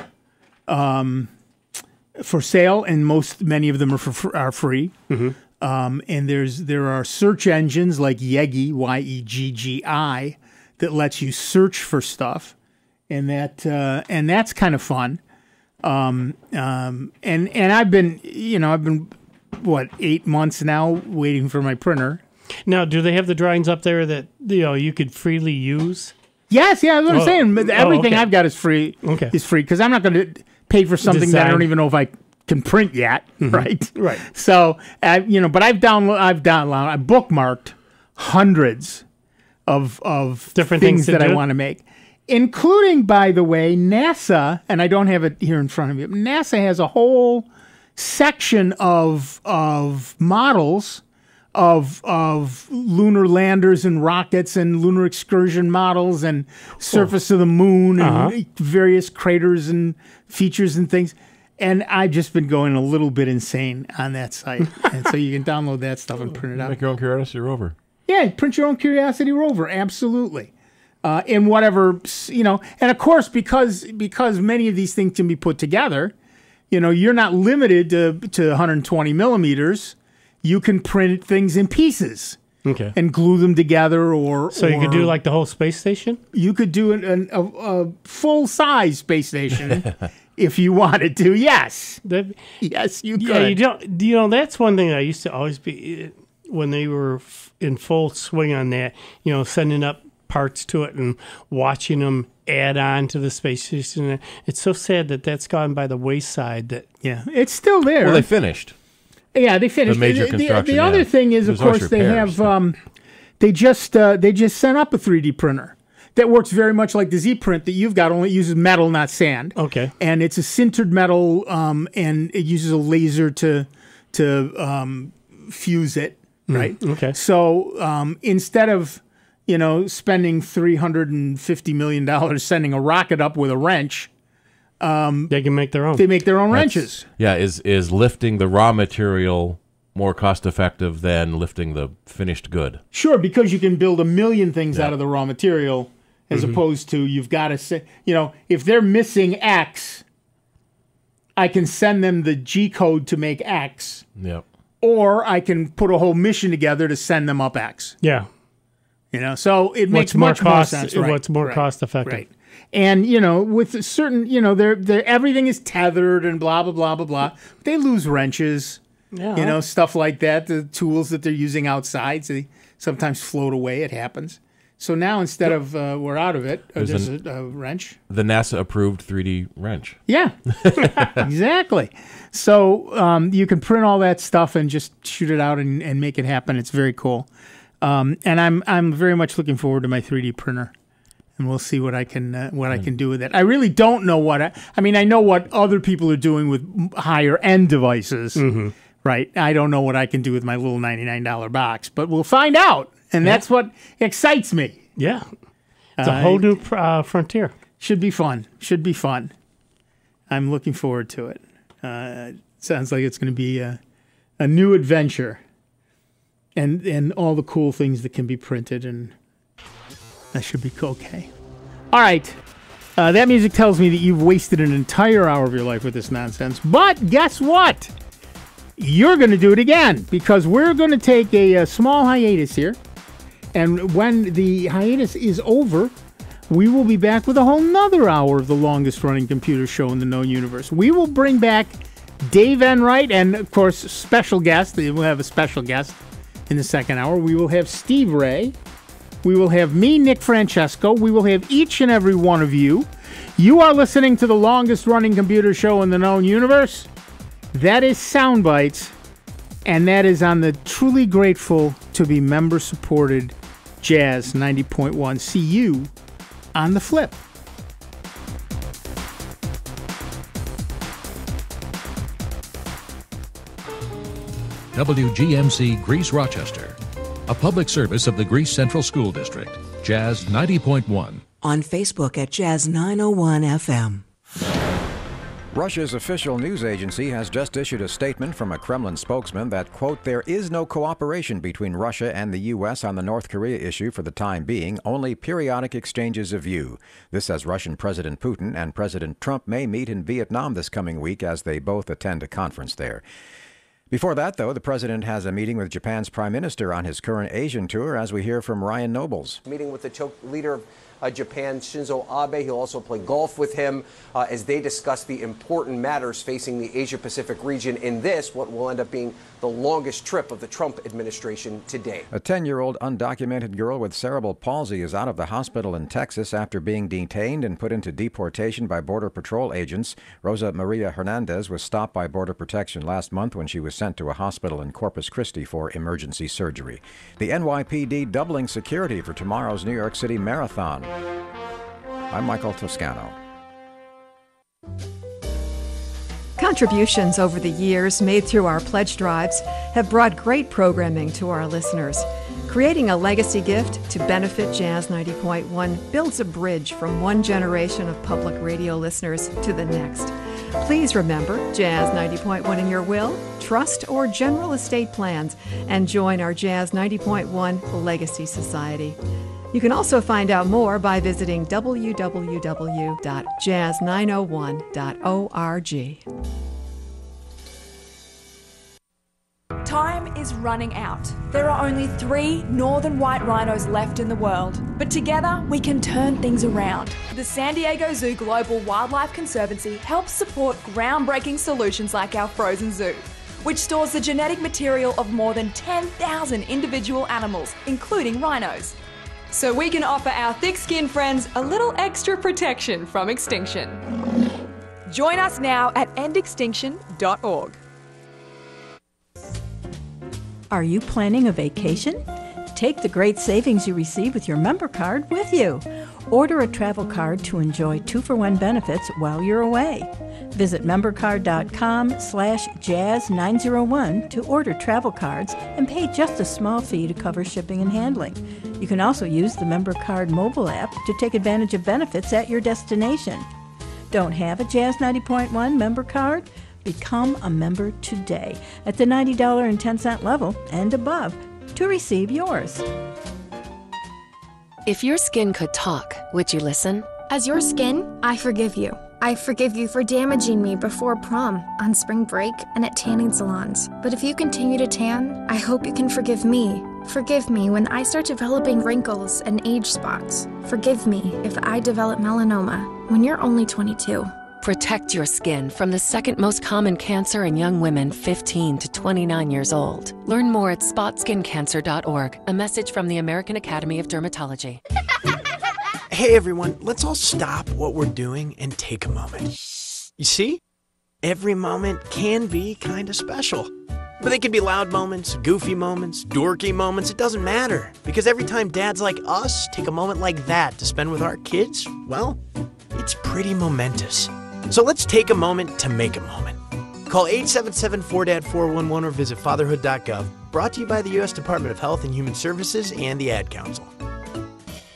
for sale, and many of them are free. And there are search engines like Yeggi, YEGGI, that lets you search for stuff, and that's kind of fun. And I've been 8 months now waiting for my printer. Now, do they have the drawings up there that you could freely use? Yes, yeah, that's what I'm saying. Everything okay. I've got is free. Okay. Is free because I'm not going to pay for something that I don't even know if I can print yet. Right. Right. So but I've bookmarked hundreds of different things that I do? want to make, including, by the way, NASA. And I don't have it here in front of me. NASA has a whole section of models of lunar landers and rockets and lunar excursion models and surface of the moon and various craters and features and things. And I've just been going a little bit insane on that site. And so you can download that stuff and print it out. Make your own Curiosity rover. Yeah, print your own Curiosity rover. Absolutely. In whatever, and of course, because many of these things can be put together, you're not limited to 120 millimeters. You can print things in pieces, and glue them together, so you could do like the whole space station. You could do a full size space station if you wanted to. Yes, yes, you could. Yeah, you don't. That's one thing I used to always be when they were in full swing on that. Sending up parts to it and watching them add on to the space station. It's so sad that that's gone by the wayside. It's still there. Well, they finished. Yeah, they finished. The major construction. The other thing is, of course, they have they just sent up a 3D printer that works very much like the Z print that you've got. Only it uses metal, not sand. Okay. And it's a sintered metal, and it uses a laser to fuse it. Right. Okay. So instead of spending $350 million sending a rocket up with a wrench. They can make their own. They make their own wrenches. Yeah, is lifting the raw material more cost effective than lifting the finished good? Sure, because you can build a million things out of the raw material, as opposed to you've got to say, if they're missing X, I can send them the G code to make X. Yep. Or I can put a whole mission together to send them up X. Yeah. So it makes much more sense. Right. What's more cost effective? Right. And with certain, they're everything is tethered and blah blah blah blah blah. They lose wrenches, stuff like that. The tools that they're using outside, so they sometimes float away. It happens. So now instead of we're out of it, there's a wrench. The NASA-approved 3D wrench. Yeah, exactly. So you can print all that stuff and just shoot it out and make it happen. It's very cool. And I'm very much looking forward to my 3D printer, and we'll see what I can do with it. I really don't know what I mean. I know what other people are doing with higher end devices, right? I don't know what I can do with my little $99 box, but we'll find out. And that's what excites me. Yeah. It's a whole new frontier. Should be fun. I'm looking forward to it. Sounds like it's going to be a new adventure. And all the cool things that can be printed. And that should be okay. All right. That music tells me that you've wasted an entire hour of your life with this nonsense. But guess what? You're going to do it again. Because we're going to take a small hiatus here. And when the hiatus is over, we will be back with a whole nother hour of the longest-running computer show in the known universe. We will bring back Dave Enright and, of course, special guest. We'll have a special guest in the second hour. We will have Steve Ray. We will have me, Nick Francesco. We will have each and every one of you. You are listening to the longest-running computer show in the known universe. That is Sound Bytes, and that is on the truly grateful to be member-supported Jazz 90.1. See you on the flip. WGMC Greece Rochester, a public service of the Greece Central School District. Jazz 90.1. On Facebook at Jazz 901 FM. Russia's official news agency has just issued a statement from a Kremlin spokesman that, quote, there is no cooperation between Russia and the U.S. on the North Korea issue for the time being, only periodic exchanges of view. This as Russian President Putin and President Trump may meet in Vietnam this coming week as they both attend a conference there. Before that, though, the president has a meeting with Japan's prime minister on his current Asian tour, as we hear from Ryan Nobles. Meeting with the leader of Japan, Shinzo Abe. He'll also play golf with him as they discuss the important matters facing the Asia-Pacific region in this, what will end up being the longest trip of the Trump administration to date. A 10-year-old undocumented girl with cerebral palsy is out of the hospital in Texas after being detained and put into deportation by Border Patrol agents. Rosa Maria Hernandez was stopped by Border Protection last month when she was sent to a hospital in Corpus Christi for emergency surgery. The NYPD doubling security for tomorrow's New York City Marathon. I'm Michael Toscano. Contributions over the years made through our pledge drives have brought great programming to our listeners. Creating a legacy gift to benefit Jazz 90.1 builds a bridge from one generation of public radio listeners to the next. Please remember Jazz 90.1 in your will, trust, or general estate plans, and join our Jazz 90.1 Legacy Society. You can also find out more by visiting www.jazz901.org. Time is running out. There are only 3 northern white rhinos left in the world, but together we can turn things around. The San Diego Zoo Global Wildlife Conservancy helps support groundbreaking solutions like our frozen zoo, which stores the genetic material of more than 10,000 individual animals, including rhinos. So we can offer our thick-skinned friends a little extra protection from extinction. Join us now at endextinction.org. Are you planning a vacation? Take the great savings you receive with your member card with you. Order a travel card to enjoy 2-for-1 benefits while you're away. Visit membercard.com/jazz901 to order travel cards and pay just a small fee to cover shipping and handling. You can also use the member card mobile app to take advantage of benefits at your destination. Don't have a Jazz 90.1 member card? Become a member today at the $90.10 level and above to receive yours. If your skin could talk, would you listen? As your skin, I forgive you. I forgive you for damaging me before prom, on spring break, and at tanning salons. But if you continue to tan, I hope you can forgive me. Forgive me when I start developing wrinkles and age spots. Forgive me if I develop melanoma when you're only 22. Protect your skin from the second most common cancer in young women 15 to 29 years old. Learn more at spotskincancer.org. A message from the American Academy of Dermatology. Hey everyone, let's all stop what we're doing and take a moment. You see? Every moment can be kind of special. But they can be loud moments, goofy moments, dorky moments, it doesn't matter. Because every time dads like us take a moment like that to spend with our kids, well, it's pretty momentous. So let's take a moment to make a moment. Call 877-4DAD-411 or visit fatherhood.gov. Brought to you by the U.S. Department of Health and Human Services and the Ad Council.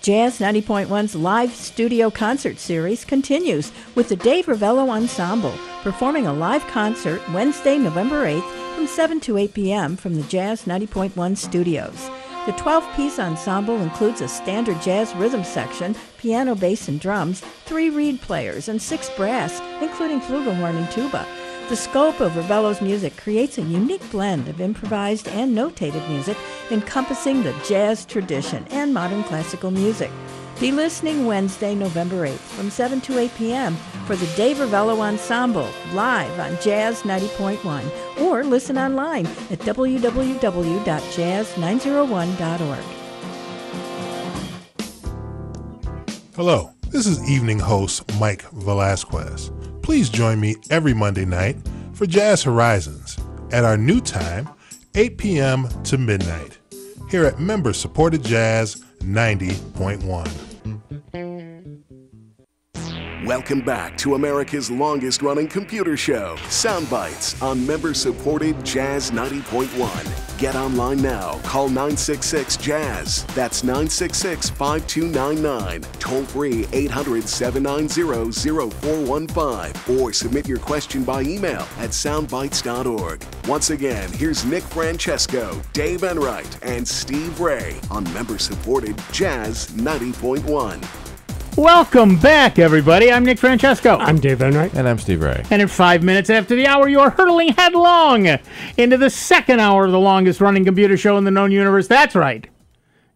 Jazz 90.1's live studio concert series continues with the Dave Ravello Ensemble performing a live concert Wednesday, November 8th from 7 to 8 p.m. from the Jazz 90.1 studios. The 12-piece ensemble includes a standard jazz rhythm section, piano, bass, and drums, 3 reed players, and 6 brass, including flugelhorn and tuba. The scope of Ravello's music creates a unique blend of improvised and notated music encompassing the jazz tradition and modern classical music. Be listening Wednesday, November 8th from 7 to 8 p.m. for the Dave Ravello Ensemble live on Jazz 90.1 or listen online at www.jazz901.org. Hello, this is evening host Mike Velasquez. Please join me every Monday night for Jazz Horizons at our new time, 8 p.m. to midnight, here at member-supported Jazz 90.1. Welcome back to America's longest-running computer show, Soundbites, on member-supported Jazz 90.1. Get online now. Call 966-JAZZ. That's 966-5299. Toll-free 800-790-0415. Or submit your question by email at soundbites.org. Once again, here's Nick Francesco, Dave Enright, and Steve Ray on member-supported Jazz 90.1. Welcome back, everybody. I'm Nick Francesco. I'm Dave Enright. And I'm Steve Ray. And in 5 minutes after the hour, you are hurtling headlong into the second hour of the longest-running computer show in the known universe. That's right.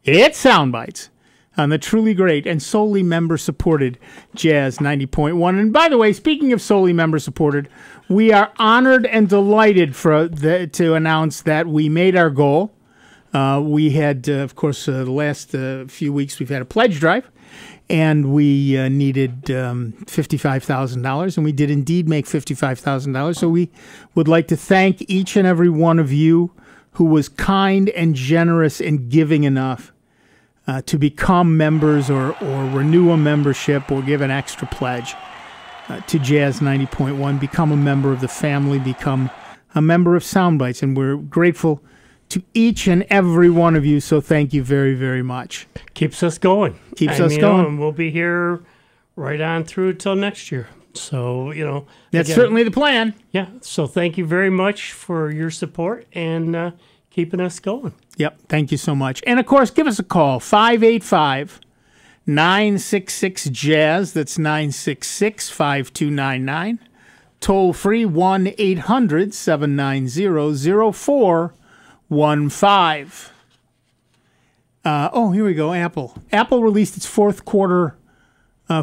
It's Soundbites on the truly great and solely member-supported Jazz 90.1. And by the way, speaking of solely member-supported, we are honored and delighted to announce that we made our goal. We had, of course, the last few weeks, we've had a pledge drive. And we needed $55,000, and we did indeed make $55,000. So we would like to thank each and every one of you who was kind and generous and giving enough to become members or renew a membership or give an extra pledge to Jazz 90.1. Become a member of the family, become a member of Soundbites, and we're grateful to each and every one of you, so thank you very, very much. Keeps us going. Keeps us going. And we'll be here right on through till next year. So, That's certainly the plan. Yeah, so thank you very much for your support and keeping us going. Yep, thank you so much. And, of course, give us a call, 585-966-JAZZ. That's 966-5299. Toll-free 1-800-790-0415. Here we go. Apple released its fourth quarter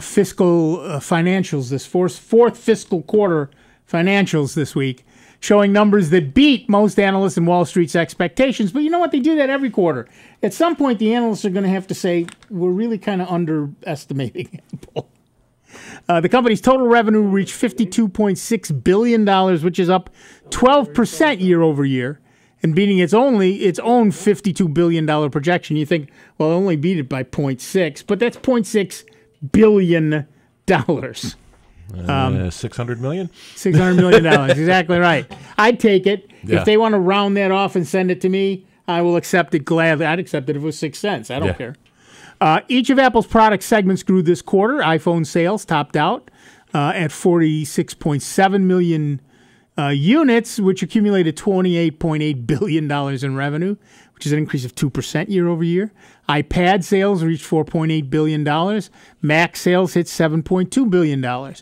fiscal financials. This fourth fiscal quarter financials this week, showing numbers that beat most analysts and Wall Street's expectations. But you know what? They do that every quarter. At some point, the analysts are going to have to say, we're really kind of underestimating Apple. The company's total revenue reached $52.6 billion, which is up 12% year over year, and beating its own $52 billion projection. You think, well, it only beat it by 0.6, but that's $0.6 billion. $600 million? $600 million, exactly right. I'd take it. Yeah. If they want to round that off and send it to me, I will accept it gladly. I'd accept it if it was 6 cents. I don't care. Each of Apple's product segments grew this quarter. iPhone sales topped out at 46.7 million units, which accumulated $28.8 billion in revenue, which is an increase of 2% year over year. iPad sales reached $4.8 billion. Mac sales hit $7.2 billion.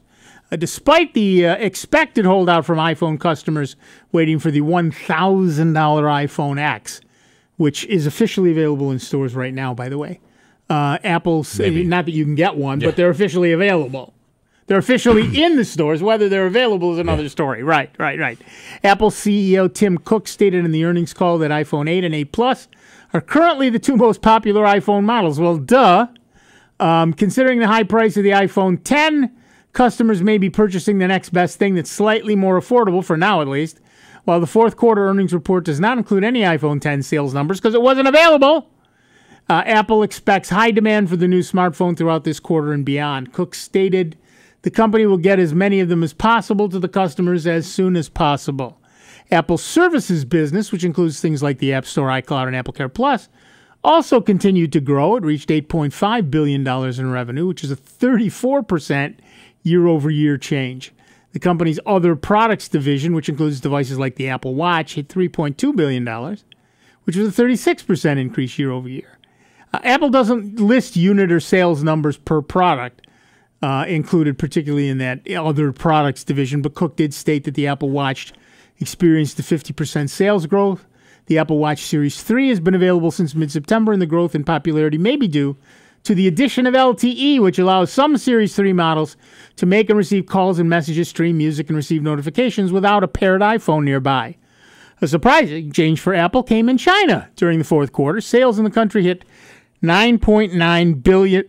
Despite the expected holdout from iPhone customers waiting for the $1,000 iPhone X, which is officially available in stores right now, by the way. Apple's, not that you can get one, but they're officially available. They're officially in the stores. Whether they're available is another story. Right. Apple CEO Tim Cook stated in the earnings call that iPhone 8 and 8 Plus are currently the two most popular iPhone models. Well, duh. Considering the high price of the iPhone 10, customers may be purchasing the next best thing that's slightly more affordable, for now at least. While the fourth quarter earnings report does not include any iPhone 10 sales numbers because it wasn't available, Apple expects high demand for the new smartphone throughout this quarter and beyond. Cook stated the company will get as many of them as possible to the customers as soon as possible. Apple's services business, which includes things like the App Store, iCloud, and Apple Care Plus, also continued to grow. It reached $8.5 billion in revenue, which is a 34% year-over-year change. The company's other products division, which includes devices like the Apple Watch, hit $3.2 billion, which was a 36% increase year-over-year. Apple doesn't list unit or sales numbers per product included, particularly in that other products division, but Cook did state that the Apple Watch experienced a 50% sales growth. The Apple Watch Series 3 has been available since mid-September, and the growth in popularity may be due to the addition of LTE, which allows some Series 3 models to make and receive calls and messages, stream music, and receive notifications without a paired iPhone nearby. A surprising change for Apple came in China during the fourth quarter. Sales in the country hit $9.9 billion,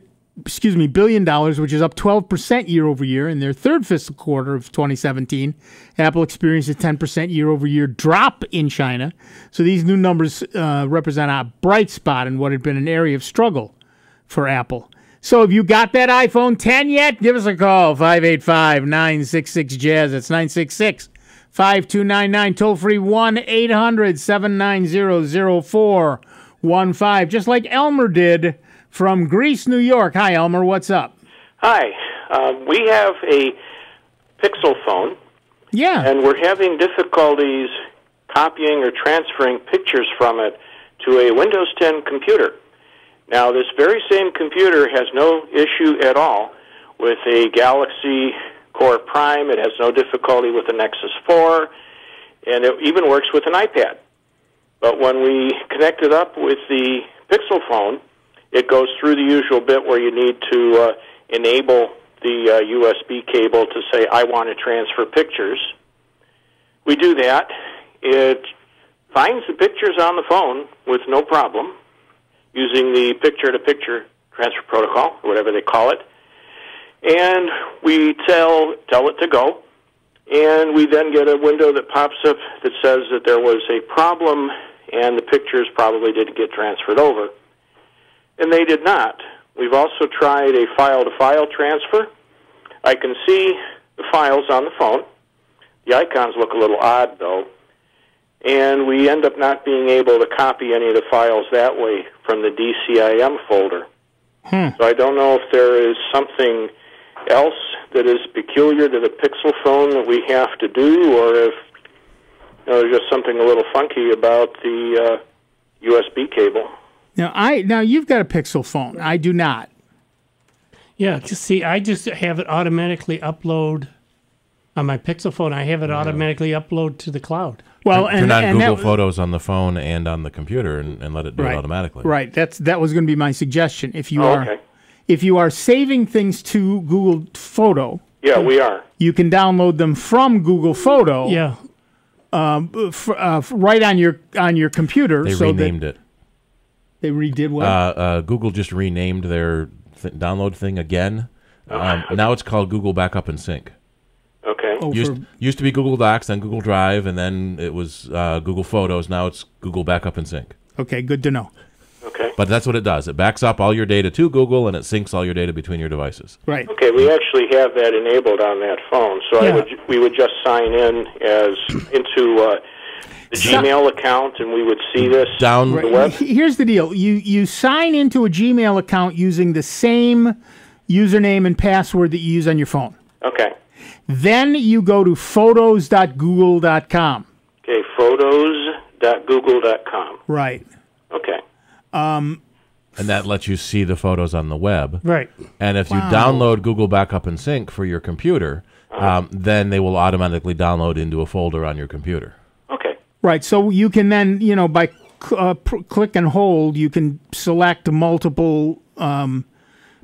which is up 12% year over year. In their third fiscal quarter of 2017, Apple experienced a 10% year over year drop in China. So these new numbers represent a bright spot in what had been an area of struggle for Apple. So have you got that iPhone 10 yet? Give us a call, 585-966-JAZZ. That's 966-5299. Toll free 1-800-790-0415. Just like Elmer did from Greece, New York. Hi, Elmer. What's up? Hi. We have a Pixel phone. Yeah. And we're having difficulties copying or transferring pictures from it to a Windows 10 computer. Now, this very same computer has no issue at all with a Galaxy Core Prime. It has no difficulty with the Nexus 4, and it even works with an iPad. But when we connect it up with the Pixel phone, it goes through the usual bit where you need to enable the USB cable to say, I want to transfer pictures. We do that. It finds the pictures on the phone with no problem, using the picture-to-picture transfer protocol, or whatever they call it. And we tell it to go, and we then get a window that pops up that says that there was a problem and the pictures probably didn't get transferred over. And they did not. We've also tried a file-to-file transfer. I can see the files on the phone. The icons look a little odd, though. And we end up not being able to copy any of the files that way from the DCIM folder. So I don't know if there is something else that is peculiar to the Pixel phone that we have to do, or if there's just something a little funky about the USB cable. Now you've got a Pixel phone. I do not. Yeah, I just have it automatically upload on my Pixel phone. I have it automatically upload to the cloud. Well, turn on Google Photos on the phone and on the computer, and let it do it automatically. Right. That was going to be my suggestion. If you are saving things to Google Photo, we are. You can download them from Google Photo. Yeah. Right on your computer. They renamed it. They redid what? Google just renamed their download thing again. Now it's called Google Backup and Sync. Okay. Used to be Google Docs, then Google Drive, and then it was Google Photos. Now it's Google Backup and Sync. Okay, good to know. Okay. But that's what it does. It backs up all your data to Google, and it syncs all your data between your devices. Right. Okay, we actually have that enabled on that phone, so we would just sign in into the Gmail account, and we would see this on the web. Here's the deal. You sign into a Gmail account using the same username and password that you use on your phone. Okay. Then you go to photos.google.com. Okay, photos.google.com. Right. Okay. And that lets you see the photos on the web. Right. And if you download Google Backup and Sync for your computer, then they will automatically download into a folder on your computer. Okay. Right. So you can then, by click and hold, you can select multiple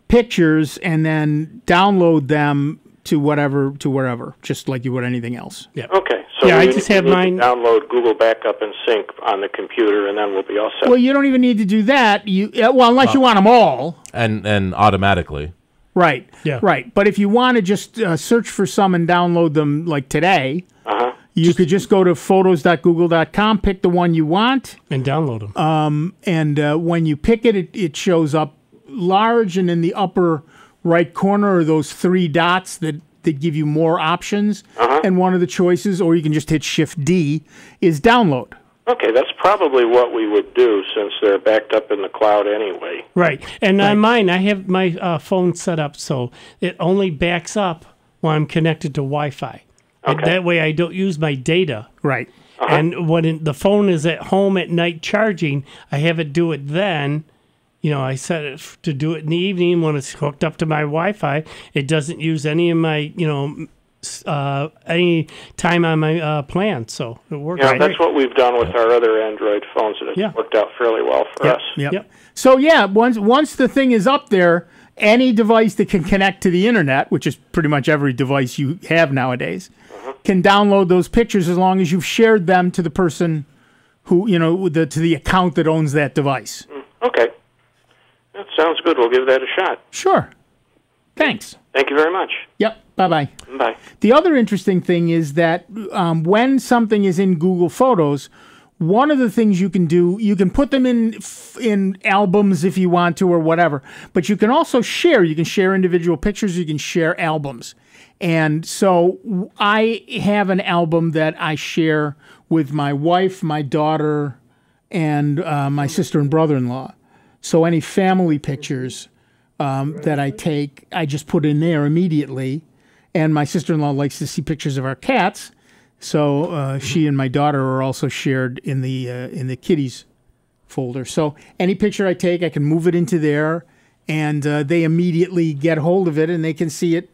pictures and then download them to wherever, just like you would anything else. Yeah. Okay. So Yeah, I we just need have to mine. download Google Backup and Sync on the computer, and then we'll be all set. Well, you don't even need to do that. Unless you want them all. And automatically. Right. Yeah. Right. But if you want to just search for some and download them like today, Uh-huh. you could just go to photos.google.com, pick the one you want, and download them. And when you pick it, it shows up large, and in the upper right corner are those three dots that give you more options. Uh-huh. And one of the choices, or you can just hit Shift D, is download. Okay, that's probably what we would do since they're backed up in the cloud anyway. Right. And on mine, I have my phone set up so it only backs up when I'm connected to Wi-Fi. And that way I don't use my data. Right. And when the phone is at home at night charging, I have it do it then. You know, I set it to do it in the evening when it's hooked up to my Wi-Fi. It doesn't use any of my, any time on my plan, so it works. Yeah, that's what we've done with our other Android phones, and it's worked out fairly well for us. Yep. So once the thing is up there, any device that can connect to the internet, which is pretty much every device you have nowadays, can download those pictures as long as you've shared them to the person who, to the account that owns that device. Okay. That sounds good. We'll give that a shot. Sure. Thanks. Thank you very much. Yep. Bye-bye. Bye. The other interesting thing is that when something is in Google Photos, one of the things you can do, you can put them in albums if you want to or whatever, but you can also share. You can share individual pictures. You can share albums. And so I have an album that I share with my wife, my daughter, and my sister and brother-in-law. So any family pictures that I take, I just put in there immediately. And my sister-in-law likes to see pictures of our cats, so she and my daughter are also shared in the kiddies folder. So any picture I take, I can move it into there, and they immediately get hold of it, and they can see it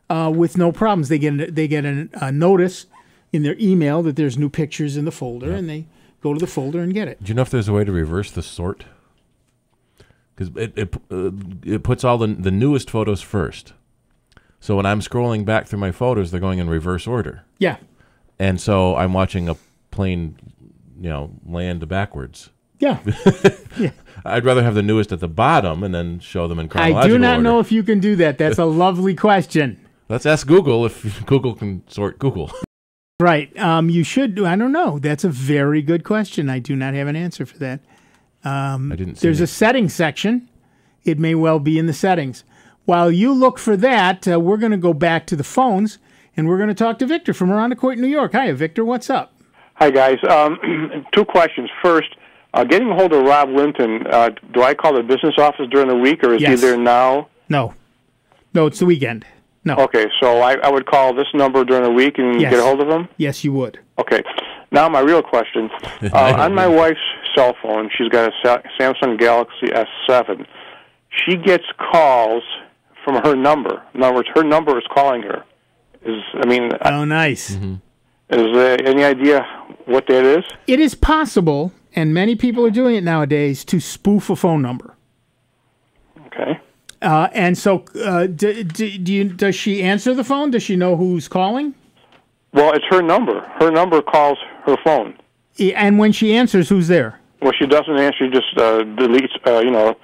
with no problems. They get a notice in their email that there's new pictures in the folder, and they go to the folder and get it. Do you know if there's a way to reverse the sort? Because it puts all the newest photos first. So when I'm scrolling back through my photos, they're going in reverse order. Yeah. And so I'm watching a plane, land backwards. Yeah. Yeah. I'd rather have the newest at the bottom and then show them in chronological order. I do not know if you can do that. That's a lovely question. Let's ask Google if Google can sort Google. Right. You should. I don't know. That's a very good question. I do not have an answer for that. I didn't see There's a settings section. It may well be in the settings. While you look for that, we're going to go back to the phones, and we're going to talk to Victor from Arundecoit, New York. Hi, Victor. What's up? Hi, guys. Two questions. First, getting a hold of Rob Linton, do I call the business office during the week, or is he there now? No. No, it's the weekend. No. Okay, so I would call this number during the week and get a hold of him? Yes, you would. Okay. Now, my real question. On my wife's cell phone, she's got a Samsung Galaxy S7. She gets calls from her number. In other words, her number is calling her. Oh, nice. Mm-hmm. Is there any idea what that is? It is possible, and many people are doing it nowadays, to spoof a phone number. Okay. And so, does she answer the phone? Does she know who's calling? Well, it's her number. Her number calls her phone. And when she answers, who's there? Well, she doesn't answer. She just deletes,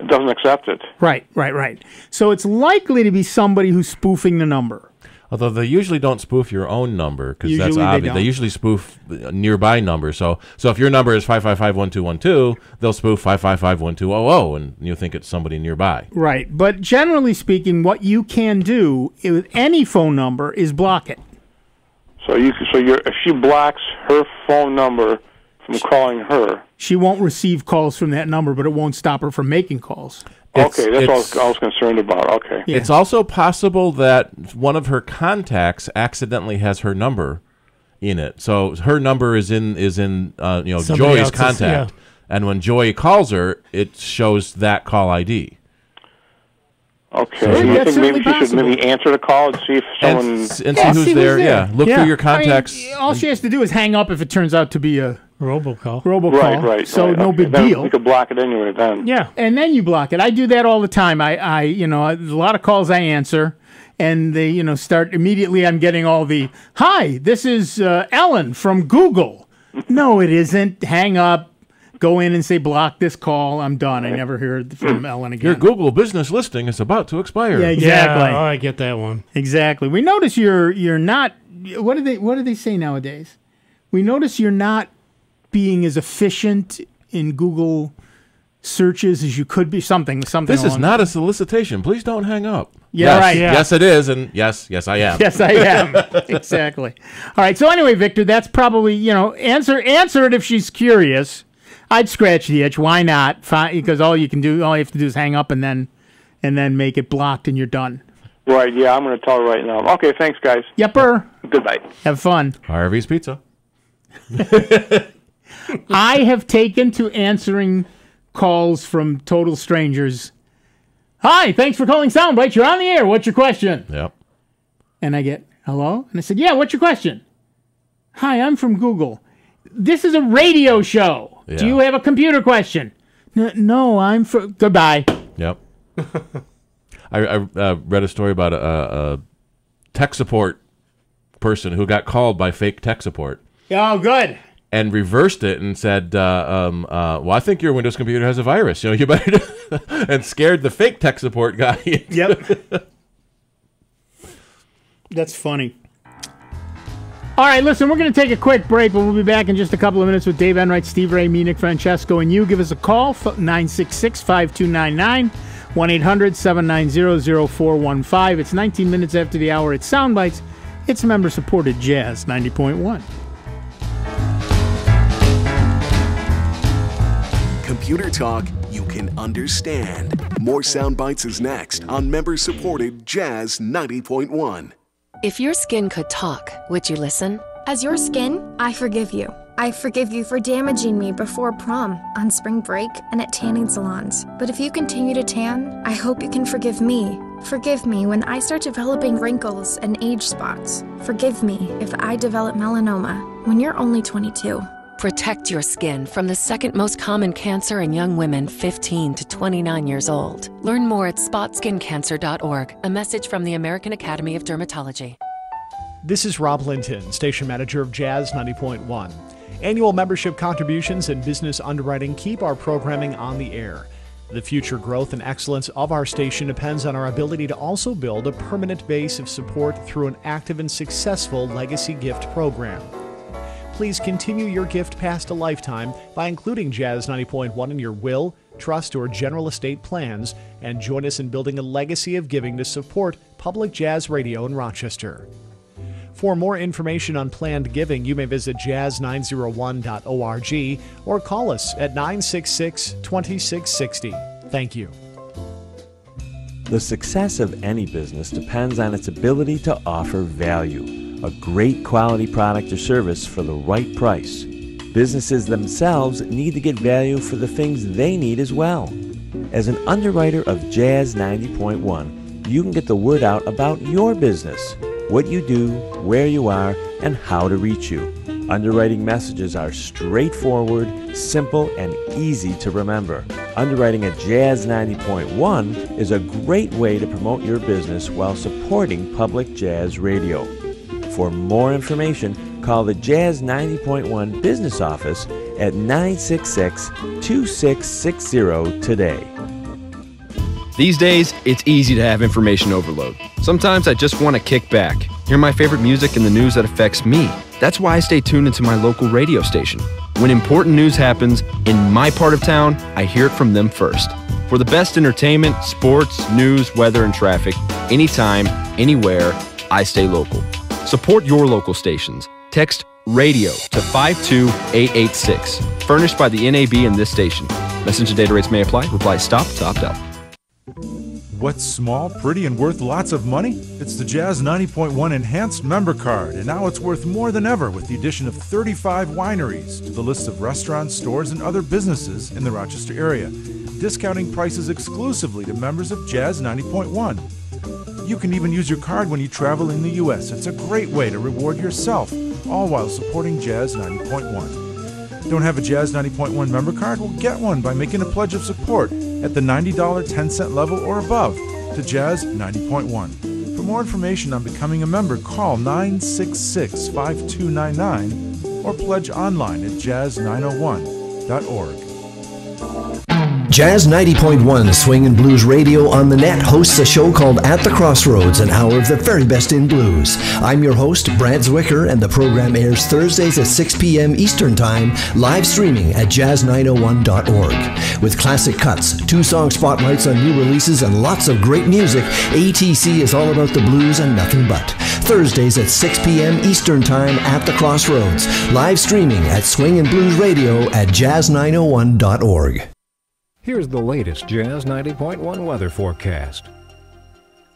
doesn't accept it. Right. So it's likely to be somebody who's spoofing the number. Although they usually don't spoof your own number, because that's Usually obvious. they They usually spoof nearby numbers. So if your number is 555-1212, they'll spoof 555-1200, and you'll think it's somebody nearby. Right. But generally speaking, what you can do with any phone number is block it. So if she blocks her phone number from calling her, she won't receive calls from that number, but it won't stop her from making calls. Okay, that's all I was concerned about. Okay. It's also possible that one of her contacts accidentally has her number in it. So her number is in Joy's contact, and when Joy calls her, it shows that call ID. Okay. So you think maybe she should maybe answer the call and see if someone and see who's there? Yeah. Look through your contacts. All she has to do is hang up if it turns out to be a Robocall. Right. So right. no big Then deal. You could block it anyway then. Yeah, and then you block it. I do that all the time. There's a lot of calls I answer, and they, start immediately. I'm getting all the, "Hi, this is Ellen from Google." No, it isn't. Hang up. Go in and say, "Block this call." I'm done. I never hear from Ellen again. Your Google business listing is about to expire. Yeah, exactly. Yeah, I get that one. Exactly. We notice you're not. What do they say nowadays? We notice you're not being as efficient in Google searches as you could be. Something. This is not a solicitation. Please don't hang up. Yeah, yes, right. Yeah. Yes, it is, and yes, I am. Yes, I am. Exactly. All right. So anyway, Victor, that's probably answer it if she's curious. I'd scratch the itch. Why not? Because all you have to do is hang up and then make it blocked, and you're done. Right. Yeah, I'm going to tell her right now. Okay. Thanks, guys. Yepper. Goodbye. Have fun. Harvey's Pizza. I have taken to answering calls from total strangers. "Hi, thanks for calling Soundbites. You're on the air. What's your question?" Yep. And I get, "Hello?" And I said, "Yeah, what's your question?" "Hi, I'm from Google. This is a radio show. Yeah. Do you have a computer question?" No, I'm from..." Goodbye. Yep. I read a story about a tech support person who got called by fake tech support. Oh, good. And reversed it and said, well, I think your Windows computer has a virus. You better and scared the fake tech support guy. Yep. That's funny. All right, listen, we're going to take a quick break, but we'll be back in just a couple of minutes with Dave Enright, Steve Ray, me, Nick Francesco, and you. Give us a call, 966-5299, 1-800-790-0415. It's 19 minutes after the hour. It's Soundbites. It's member-supported Jazz 90.1. Computer talk you can understand. More Soundbites is next on member-supported Jazz 90.1. If your skin could talk, would you listen? As your skin, I forgive you. I forgive you for damaging me before prom, on spring break, and at tanning salons. But if you continue to tan, I hope you can forgive me. Forgive me when I start developing wrinkles and age spots. Forgive me if I develop melanoma when you're only 22. Protect your skin from the second most common cancer in young women 15 to 29 years old. Learn more at spotskincancer.org. A message from the American Academy of Dermatology. This is Rob Linton, station manager of Jazz 90.1. Annual membership contributions and business underwriting keep our programming on the air. The future growth and excellence of our station depends on our ability to also build a permanent base of support through an active and successful legacy gift program. Please continue your gift past a lifetime by including Jazz 90.1 in your will, trust, or general estate plans, and join us in building a legacy of giving to support public jazz radio in Rochester. For more information on planned giving, you may visit jazz901.org or call us at 966-2660. Thank you. The success of any business depends on its ability to offer value. A great quality product or service for the right price. Businesses themselves need to get value for the things they need as well. As an underwriter of Jazz 90.1, you can get the word out about your business, what you do, where you are, and how to reach you. Underwriting messages are straightforward, simple, and easy to remember. Underwriting at Jazz 90.1 is a great way to promote your business while supporting public jazz radio. For more information, call the Jazz 90.1 business office at 966-2660 today. These days, it's easy to have information overload. Sometimes I just want to kick back, hear my favorite music and the news that affects me. That's why I stay tuned into my local radio station. When important news happens in my part of town, I hear it from them first. For the best entertainment, sports, news, weather, and traffic, anytime, anywhere, I stay local. Support your local stations. Text RADIO to 52886. Furnished by the NAB and this station. Message and data rates may apply. Reply STOP to opt out. What's small, pretty, and worth lots of money? It's the Jazz 90.1 Enhanced Member Card, and now it's worth more than ever with the addition of 35 wineries to the list of restaurants, stores, and other businesses in the Rochester area, discounting prices exclusively to members of Jazz 90.1. You can even use your card when you travel in the U.S. It's a great way to reward yourself, all while supporting Jazz 90.1. Don't have a Jazz 90.1 member card? Well, get one by making a pledge of support at the $90 10-cent level or above to Jazz 90.1. For more information on becoming a member, call 966-5299 or pledge online at jazz901.org. Jazz 90.1 Swing and Blues Radio on the net hosts a show called At the Crossroads, an hour of the very best in blues. I'm your host, Brad Zwicker, and the program airs Thursdays at 6 p.m. Eastern Time, live streaming at jazz901.org. With classic cuts, 2-song spotlights on new releases, and lots of great music, ATC is all about the blues and nothing but. Thursdays at 6 p.m. Eastern Time at the Crossroads, live streaming at Swing and Blues Radio at jazz901.org. Here's the latest Jazz 90.1 weather forecast.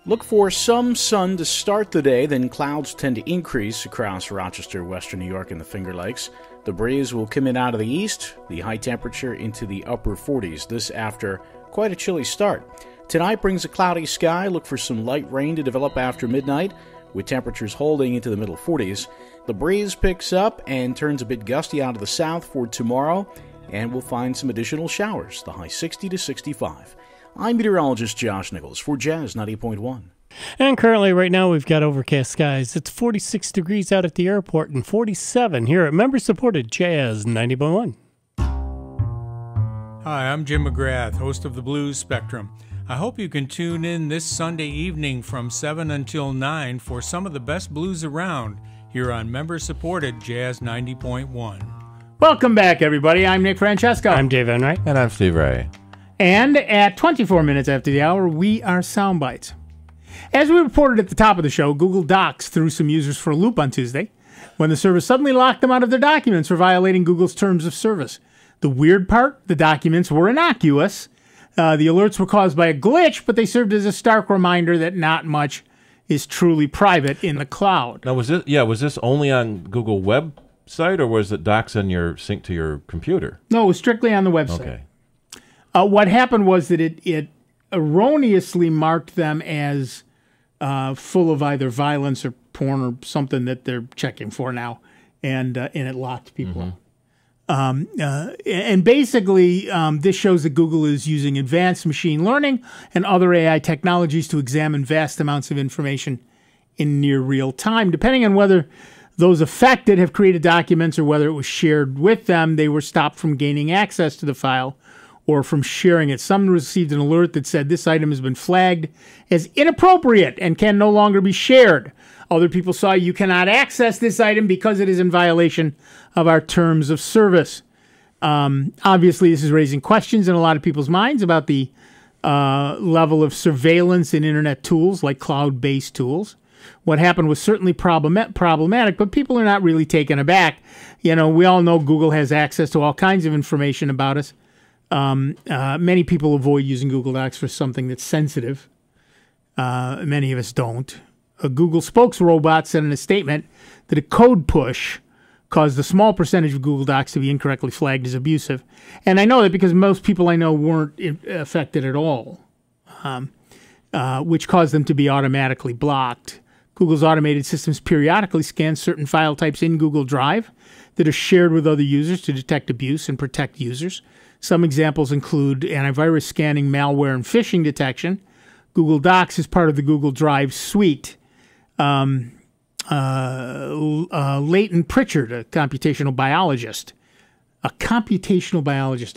Look for some sun to start the day, then clouds tend to increase across Rochester, western New York, and the Finger Lakes. The breeze will come in out of the east, the high temperature into the upper 40s, this after quite a chilly start. Tonight brings a cloudy sky. Look for some light rain to develop after midnight, with temperatures holding into the middle 40s. The breeze picks up and turns a bit gusty out of the south for tomorrow, and we'll find some additional showers, the high 60 to 65. I'm meteorologist Josh Nichols for Jazz 90.1. And currently, right now, we've got overcast skies. It's 46 degrees out at the airport and 47 here at member-supported Jazz 90.1. Hi, I'm Jim McGrath, host of the Blues Spectrum. I hope you can tune in this Sunday evening from 7 until 9 for some of the best blues around here on member-supported Jazz 90.1. Welcome back, everybody. I'm Nick Francesco. I'm Dave Enright. And I'm Steve Ray. And at 24 minutes after the hour, we are Sound Bytes. As we reported at the top of the show, Google Docs threw some users for a loop on Tuesday when the service suddenly locked them out of their documents for violating Google's terms of service. The weird part, the documents were innocuous. The alerts were caused by a glitch, but they served as a stark reminder that not much is truly private in the cloud. Now, was this only on Google Web site, or was it Docs on your sync to your computer? No, it was strictly on the website. Okay. What happened was that it erroneously marked them as full of either violence or porn or something that they're checking for now, and it locked people out. And basically, this shows that Google is using advanced machine learning and other AI technologies to examine vast amounts of information in near real time. Depending on whether those affected have created documents or whether it was shared with them, they were stopped from gaining access to the file or from sharing it. Some received an alert that said this item has been flagged as inappropriate and can no longer be shared. Other people saw you cannot access this item because it is in violation of our terms of service. Obviously, this is raising questions in a lot of people's minds about the level of surveillance in internet tools like cloud-based tools. What happened was certainly problematic, but people are not really taken aback. You know, we all know Google has access to all kinds of information about us. Many people avoid using Google Docs for something that's sensitive. Many of us don't. A Google spokesrobot said in a statement that a code push caused a small percentage of Google Docs to be incorrectly flagged as abusive. And I know that because most people I know weren't affected at all, which caused them to be automatically blocked. Google's automated systems periodically scan certain file types in Google Drive that are shared with other users to detect abuse and protect users. Some examples include antivirus scanning, malware, and phishing detection. Google Docs is part of the Google Drive suite. Leighton Pritchard, a computational biologist, I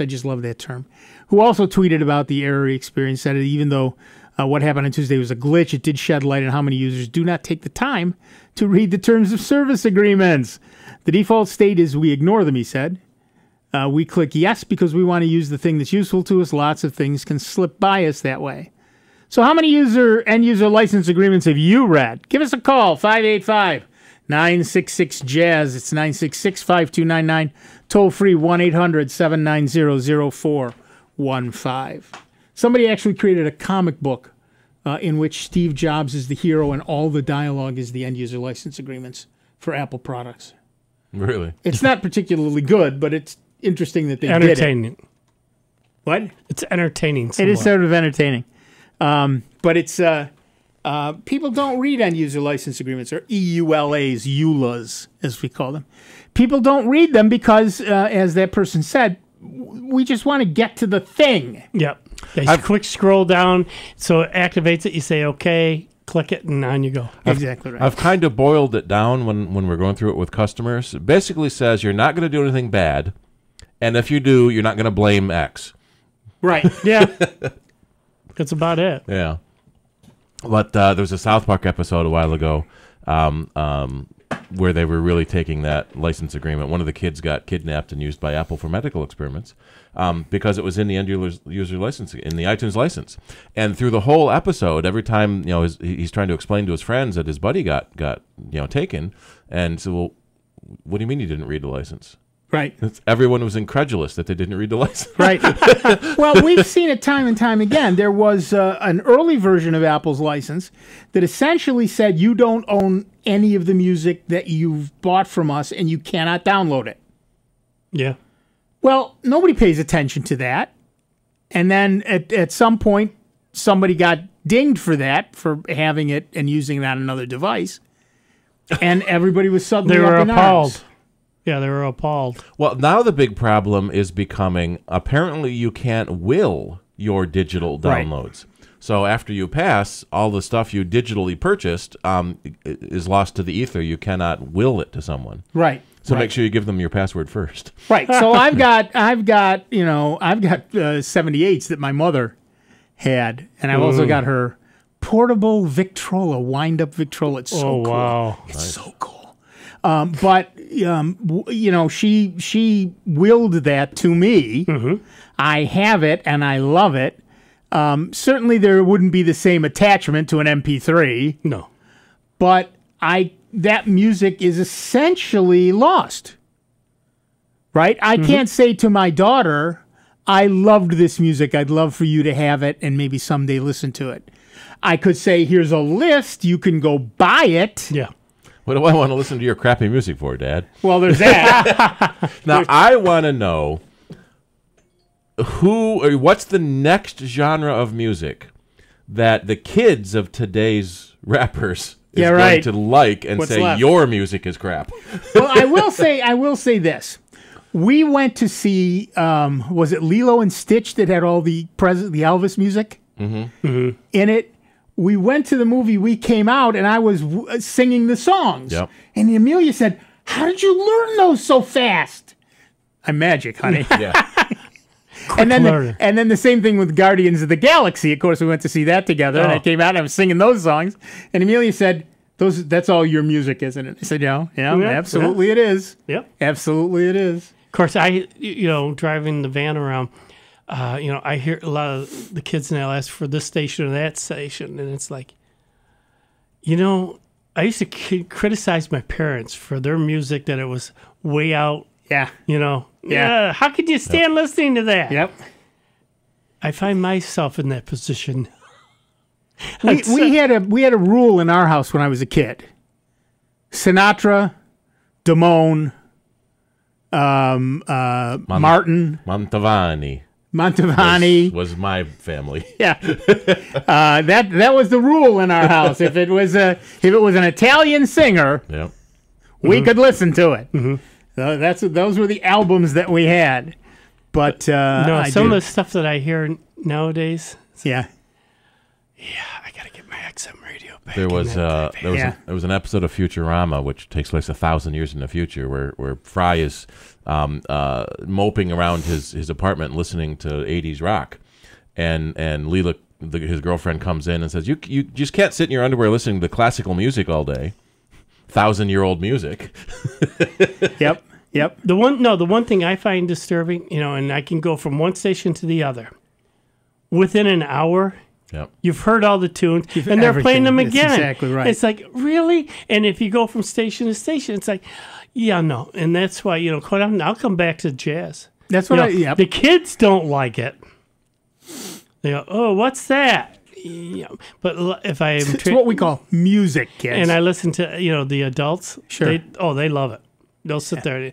just love that term, who also tweeted about the error he experienced, said that even though what happened on Tuesday was a glitch, it did shed light on how many users do not take the time to read the terms of service agreements. The default state is we ignore them, he said. We click yes because we want to use the thing that's useful to us. Lots of things can slip by us that way. So how many end-user license agreements have you read? Give us a call, 585-966-JAZZ. It's 966-5299. Toll-free, 1-800-790-0415. Somebody actually created a comic book in which Steve Jobs is the hero and all the dialogue is the end-user license agreements for Apple products. Really? It's not particularly good, but it's interesting that they did it. Entertaining. What? It's entertaining. Somewhat. It is sort of entertaining. But it's People don't read end-user license agreements, or EULAs, EULAs, as we call them. People don't read them because, as that person said, we just want to get to the thing. Yep. Yeah, quick scroll down, so it activates it. You say, okay, click it, and on you go. Exactly right. I've kind of boiled it down when we're going through it with customers. It basically says you're not going to do anything bad, and if you do, you're not going to blame X. Right. Yeah. That's about it. Yeah. But there was a South Park episode a while ago where they were really taking that license agreement. One of the kids got kidnapped and used by Apple for medical experiments because it was in the end-user license, in the iTunes license. And through the whole episode, every time he's trying to explain to his friends that his buddy got taken, and so, well, what do you mean you didn't read the license? Right. Everyone was incredulous that they didn't read the license. Right. Well, we've seen it time and time again. There was an early version of Apple's license that essentially said you don't own any of the music that you've bought from us and you cannot download it. Yeah. Well, nobody pays attention to that. And then at some point, somebody got dinged for that, for having it and using it on another device. And everybody was suddenly They were up in appalled. arms. Yeah, they were appalled. Well, now the big problem is becoming, apparently you can't will your digital downloads. Right. So after you pass, all the stuff you digitally purchased is lost to the ether. You cannot will it to someone. Right. So make sure you give them your password first. Right. So I've got 78s that my mother had, and I've also got her portable Victrola, wind-up Victrola. It's so cool. Wow. It's so cool. But she willed that to me. Mm-hmm. I have it and I love it. Certainly, there wouldn't be the same attachment to an MP3. No, but that music is essentially lost. Right? I can't say to my daughter, "I loved this music. I'd love for you to have it and maybe someday listen to it." I could say, "Here's a list. You can go buy it." Yeah. What do I want to listen to your crappy music for, Dad? Well, there's that. Now, I want to know what's the next genre of music that the kids of today's rappers is going to like and say left? Your music is crap. Well, I will say this. We went to see, was it Lilo and Stitch that had all the Elvis music in it? We went to the movie, we came out, and I was singing the songs. Yep. And Amelia said, "How did you learn those so fast?" I'm magic, honey. Yeah. and then the same thing with Guardians of the Galaxy. Of course, we went to see that together, and I came out and I was singing those songs. And Amelia said, "That's all your music, isn't it?" I said, yeah, absolutely it is. Yep. Absolutely it is. Of course, driving the van around, I hear a lot of the kids now ask for this station or that station, and it's like, I used to criticize my parents for their music, that it was way out. Yeah. Yeah. How could you stand listening to that? Yep. I find myself in that position. We had a rule in our house when I was a kid. Sinatra, Damone, Martin, Mantovani was my family. Yeah, that was the rule in our house. If it was an Italian singer, we could listen to it. Those were the albums that we had. But some of the stuff that I hear nowadays. Yeah, I gotta get my XM radio back. There was an episode of Futurama which takes place 1,000 years in the future, where Fry is moping around his apartment listening to 80s rock, and Leela, his girlfriend, comes in and says, "You just can't sit in your underwear listening to classical music all day, 1,000-year-old music." Yep. The one thing I find disturbing, and I can go from one station to the other within an hour. Yep. You've heard all the tunes, and they're playing them again. That's exactly right. It's like, really? And if you go from station to station, it's like, yeah, no. And that's why, quite often, I'll come back to jazz. That's what The kids don't like it. They go, "Oh, what's that?" But if I... It's what we call music, kids. And I listen to, the adults. Sure. They love it. They'll sit there and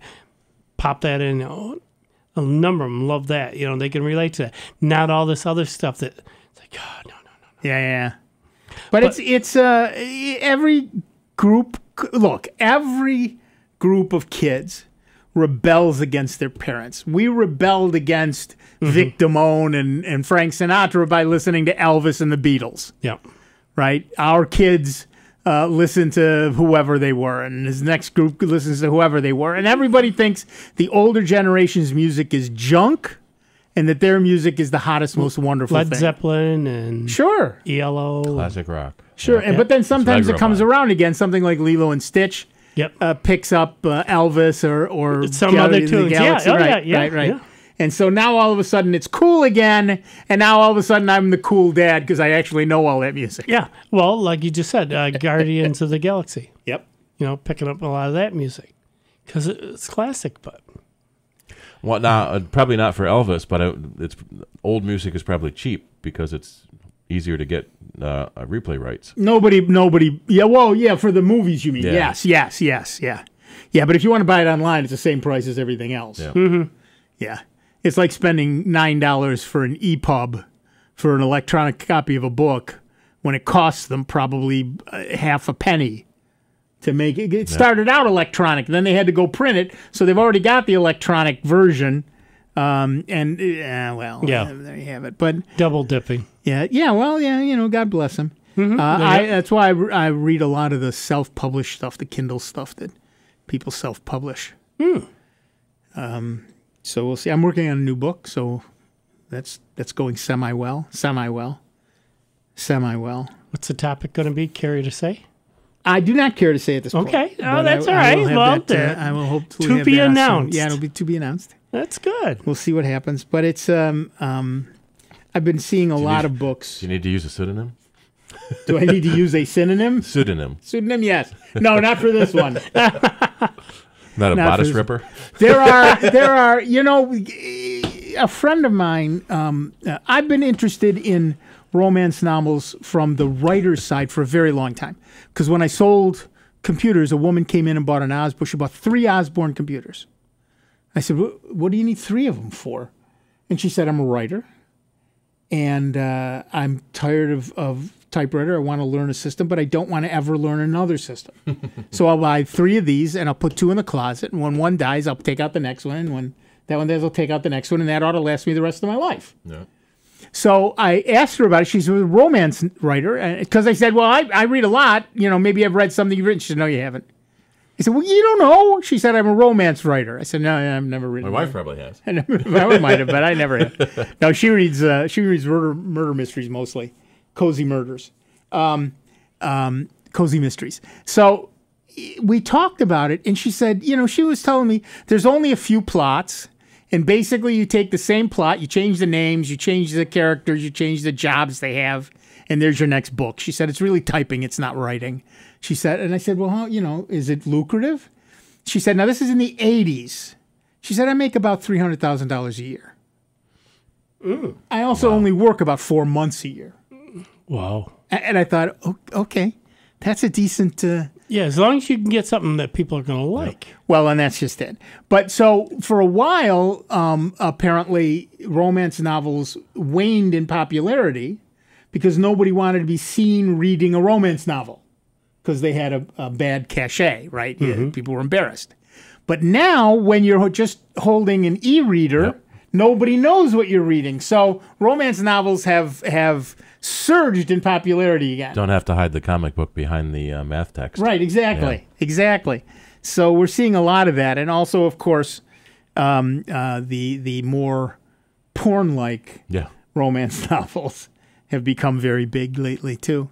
pop that in. A number of them love that. They can relate to that. Not all this other stuff that... It's like, oh, no. Yeah. But it's every group. Look, every group of kids rebels against their parents. We rebelled against Vic Damone and Frank Sinatra by listening to Elvis and the Beatles. Yeah. Right? Our kids listen to whoever they were, and his next group listens to whoever they were. And everybody thinks the older generation's music is junk and that their music is the hottest, most wonderful Led thing. Zeppelin and Sure. ELO. Classic rock. Sure, Yeah. but then sometimes It's it comes around again. Something like Lilo and Stitch picks up Elvis or Some other Guardians of the tunes. Galaxy. Yeah, oh, right, yeah, right. yeah. And so now all of a sudden it's cool again, and now all of a sudden I'm the cool dad because I actually know all that music. Yeah. Well, like you just said, Guardians of the Galaxy. Yep. You know, picking up a lot of that music because it's classic, but. Well, now probably not for Elvis, but it's old music is probably cheap because it's easier to get replay rights. Nobody. Yeah, well, yeah, for the movies you mean? Yeah. Yes, yeah. But if you want to buy it online, it's the same price as everything else. Yeah. Mm-hmm. Yeah, it's like spending $9 for an EPUB for an electronic copy of a book when it costs them probably half a penny to make it. It started out electronic, then they had to go print it, so they've already got the electronic version. There you have it. But double dipping. Yeah. Well, God bless them. Mm-hmm. That's why I read a lot of the self-published stuff, the Kindle stuff that people self-publish. So we'll see. I'm working on a new book, so that's going semi-well. What's the topic going to be? Care to say? I do not care to say at this point. Okay. Oh, but that's I all right. will have Well, that, I will hopefully to have be that soon. announced. Yeah, it'll be to be announced. That's good. We'll see what happens. But it's I've been seeing a lot of books. Do you need to use a pseudonym? Do I need to use a synonym? Pseudonym. Pseudonym, yes. No, not for this one. Not a bodice ripper? There are, a friend of mine, I've been interested in romance novels from the writer's side for a very long time. Because when I sold computers, a woman came in and bought an Osborne. She bought 3 Osborne computers. I said, what do you need 3 of them for? And she said, I'm a writer. And I'm tired of typewriter. I want to learn a system, but I don't want to ever learn another system. So I'll buy 3 of these, and I'll put 2 in the closet. And when one dies, I'll take out the next one. And when that one dies, I'll take out the next one. And that ought to last me the rest of my life. Yeah. So I asked her about it. She's a romance writer. Because I said, well, I read a lot. Maybe I've read something you've written. She said, no, you haven't. I said, well, you don't know. She said, I'm a romance writer. I said, no, I've never written. My wife probably has. I might have, but I never have. No, she reads murder mysteries mostly, cozy murders, cozy mysteries. So we talked about it, and she said, she was telling me there's only a few plots, and basically you take the same plot, you change the names, you change the characters, you change the jobs they have, and there's your next book. She said, it's really typing, it's not writing. She said, and I said, well, is it lucrative? She said, now this is in the 80s. She said, I make about $300,000 a year. I also only work about 4 months a year. Wow. And I thought, okay, that's a decent... yeah, as long as you can get something that people are going to like. Well, and that's just it. But so for a while, apparently, romance novels waned in popularity because nobody wanted to be seen reading a romance novel because they had a bad cachet, right? Mm-hmm. Yeah, people were embarrassed. But now, when you're just holding an e-reader, nobody knows what you're reading. So romance novels have surged in popularity again. Don't have to hide the comic book behind the math text. Right, exactly. So we're seeing a lot of that. And also, of course, the more porn-like romance novels have become very big lately, too.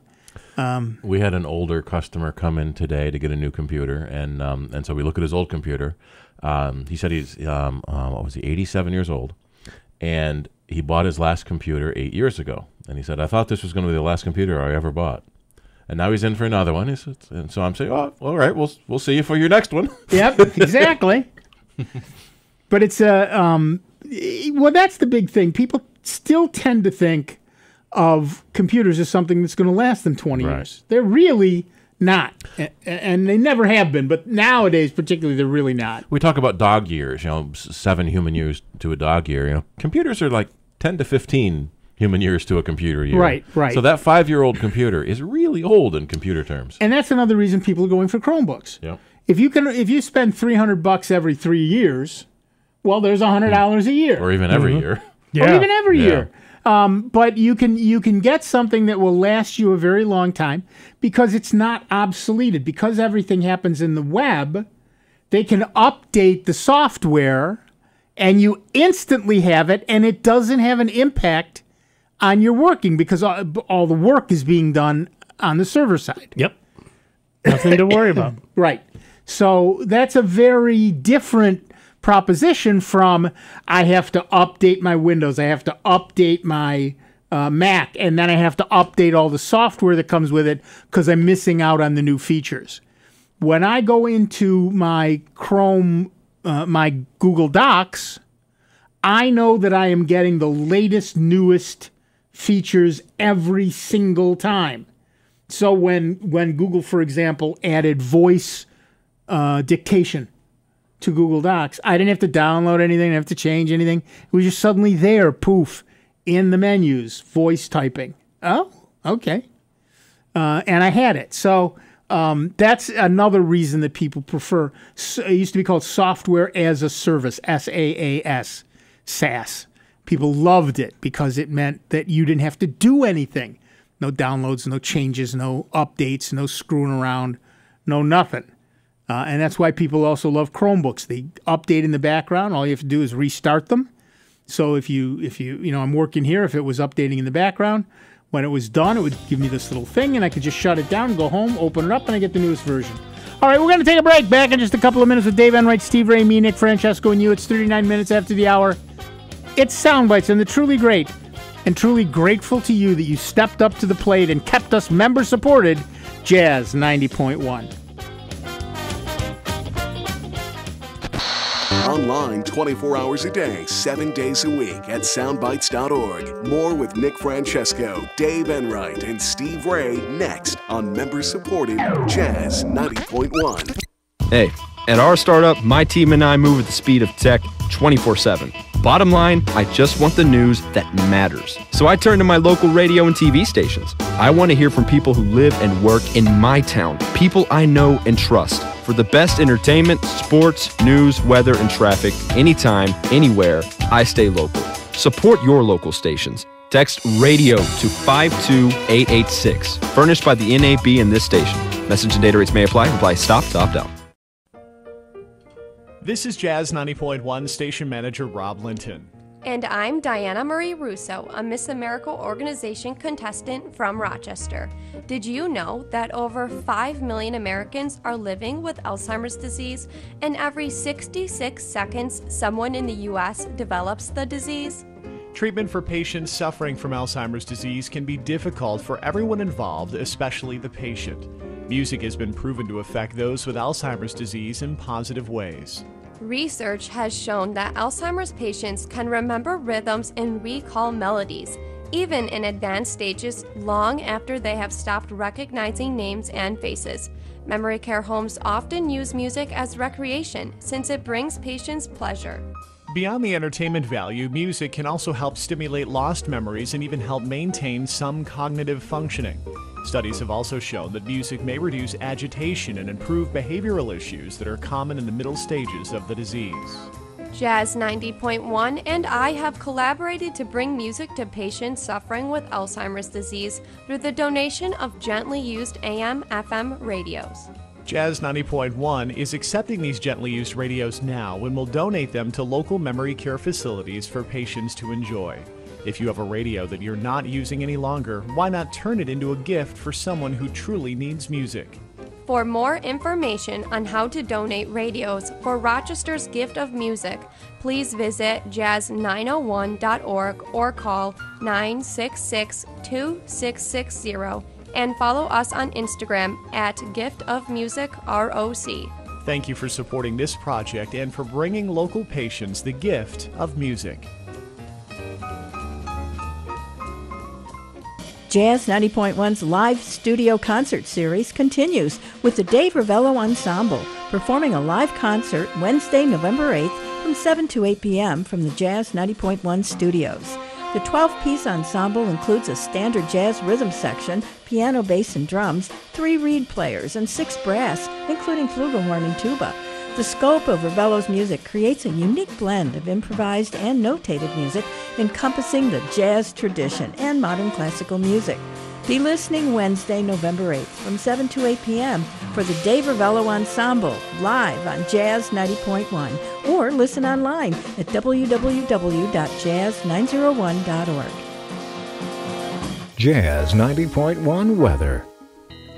We had an older customer come in today to get a new computer, and so we look at his old computer. He said he's 87 years old, and he bought his last computer 8 years ago. And he said, I thought this was going to be the last computer I ever bought. And now he's in for another one. He said, and so I'm saying, oh, all right, we'll see you for your next one. Yep, exactly. But it's well, that's the big thing. People still tend to think of computers as something that's going to last them 20 years. They're really not, and they never have been. But nowadays, particularly, they're really not. We talk about dog years, 7 human years to a dog year. Computers are like 10 to 15 human years to a computer year. Right, right. So that 5-year-old computer is really old in computer terms. And that's another reason people are going for Chromebooks. Yep. If you spend $300 every 3 years, well, there's $100 a year. Or even every year. Or even every year. But you can get something that will last you a very long time because it's not obsoleted. Because everything happens in the web, they can update the software and you instantly have it, and it doesn't have an impact on your working because all the work is being done on the server side. Yep. Nothing to worry about. Right. So that's a very different proposition from I have to update my Windows, I have to update my Mac, and then I have to update all the software that comes with it because I'm missing out on the new features. When I go into my Chrome, my Google Docs, I know that I am getting the latest, newest features every single time. So when Google, for example, added voice dictation to Google Docs, I didn't have to download anything, I didn't have to change anything. It was just suddenly there, poof, in the menus, voice typing. Oh, okay. And I had it. So that's another reason that people prefer. It used to be called software as a service, SaaS, SaaS. People loved it because it meant that you didn't have to do anything. No downloads, no changes, no updates, no screwing around, no nothing. And that's why people also love Chromebooks. They update in the background. All you have to do is restart them. So if you I'm working here, if it was updating in the background, when it was done, it would give me this little thing, and I could just shut it down, go home, open it up, and I get the newest version. All right, we're going to take a break. Back in just a couple of minutes with Dave Enright, Steve Ray, me, Nick Francesco, and you. It's 39 minutes after the hour. It's Soundbites, and the truly great and truly grateful to you that you stepped up to the plate and kept us member-supported Jazz 90.1. Online 24 hours a day, 7 days a week at soundbites.org. More with Nick Francesco, Dave Enright, and Steve Ray next on member-supported Jazz 90.1. Hey, at our startup, my team and I move at the speed of tech 24/7. Bottom line, I just want the news that matters. So I turn to my local radio and TV stations. I want to hear from people who live and work in my town, people I know and trust. For the best entertainment, sports, news, weather, and traffic, anytime, anywhere, I stay local. Support your local stations. Text RADIO to 52886. Furnished by the NAB in this station. Message and data rates may apply. Reply stop to opt out. This is Jazz 90.1 station manager Rob Linton. And I'm Diana Marie Russo, a Miss America organization contestant from Rochester. Did you know that over 5 million Americans are living with Alzheimer's disease, and every 66 seconds someone in the U.S. develops the disease? Treatment for patients suffering from Alzheimer's disease can be difficult for everyone involved, especially the patient. Music has been proven to affect those with Alzheimer's disease in positive ways. Research has shown that Alzheimer's patients can remember rhythms and recall melodies, even in advanced stages long after they have stopped recognizing names and faces. Memory care homes often use music as recreation since it brings patients pleasure. Beyond the entertainment value, music can also help stimulate lost memories and even help maintain some cognitive functioning. Studies have also shown that music may reduce agitation and improve behavioral issues that are common in the middle stages of the disease. Jazz 90.1 and I have collaborated to bring music to patients suffering with Alzheimer's disease through the donation of gently used AM/FM radios. Jazz 90.1 is accepting these gently used radios now and will donate them to local memory care facilities for patients to enjoy. If you have a radio that you're not using any longer, why not turn it into a gift for someone who truly needs music? For more information on how to donate radios for Rochester's Gift of Music, please visit jazz901.org or call 966-2660 and follow us on Instagram at giftofmusicroc. Thank you for supporting this project and for bringing local patients the gift of music. Jazz 90.1's live studio concert series continues with the Dave Ravello Ensemble performing a live concert Wednesday, November 8th from 7 to 8 p.m. from the Jazz 90.1 studios. The 12-piece ensemble includes a standard jazz rhythm section, piano, bass, and drums, 3 reed players, and 6 brass, including flugelhorn and tuba. The scope of Ravello's music creates a unique blend of improvised and notated music encompassing the jazz tradition and modern classical music. Be listening Wednesday, November 8th from 7 to 8 p.m. for the Dave Ravello Ensemble live on Jazz 90.1 or listen online at www.jazz901.org. Jazz 90.1 weather.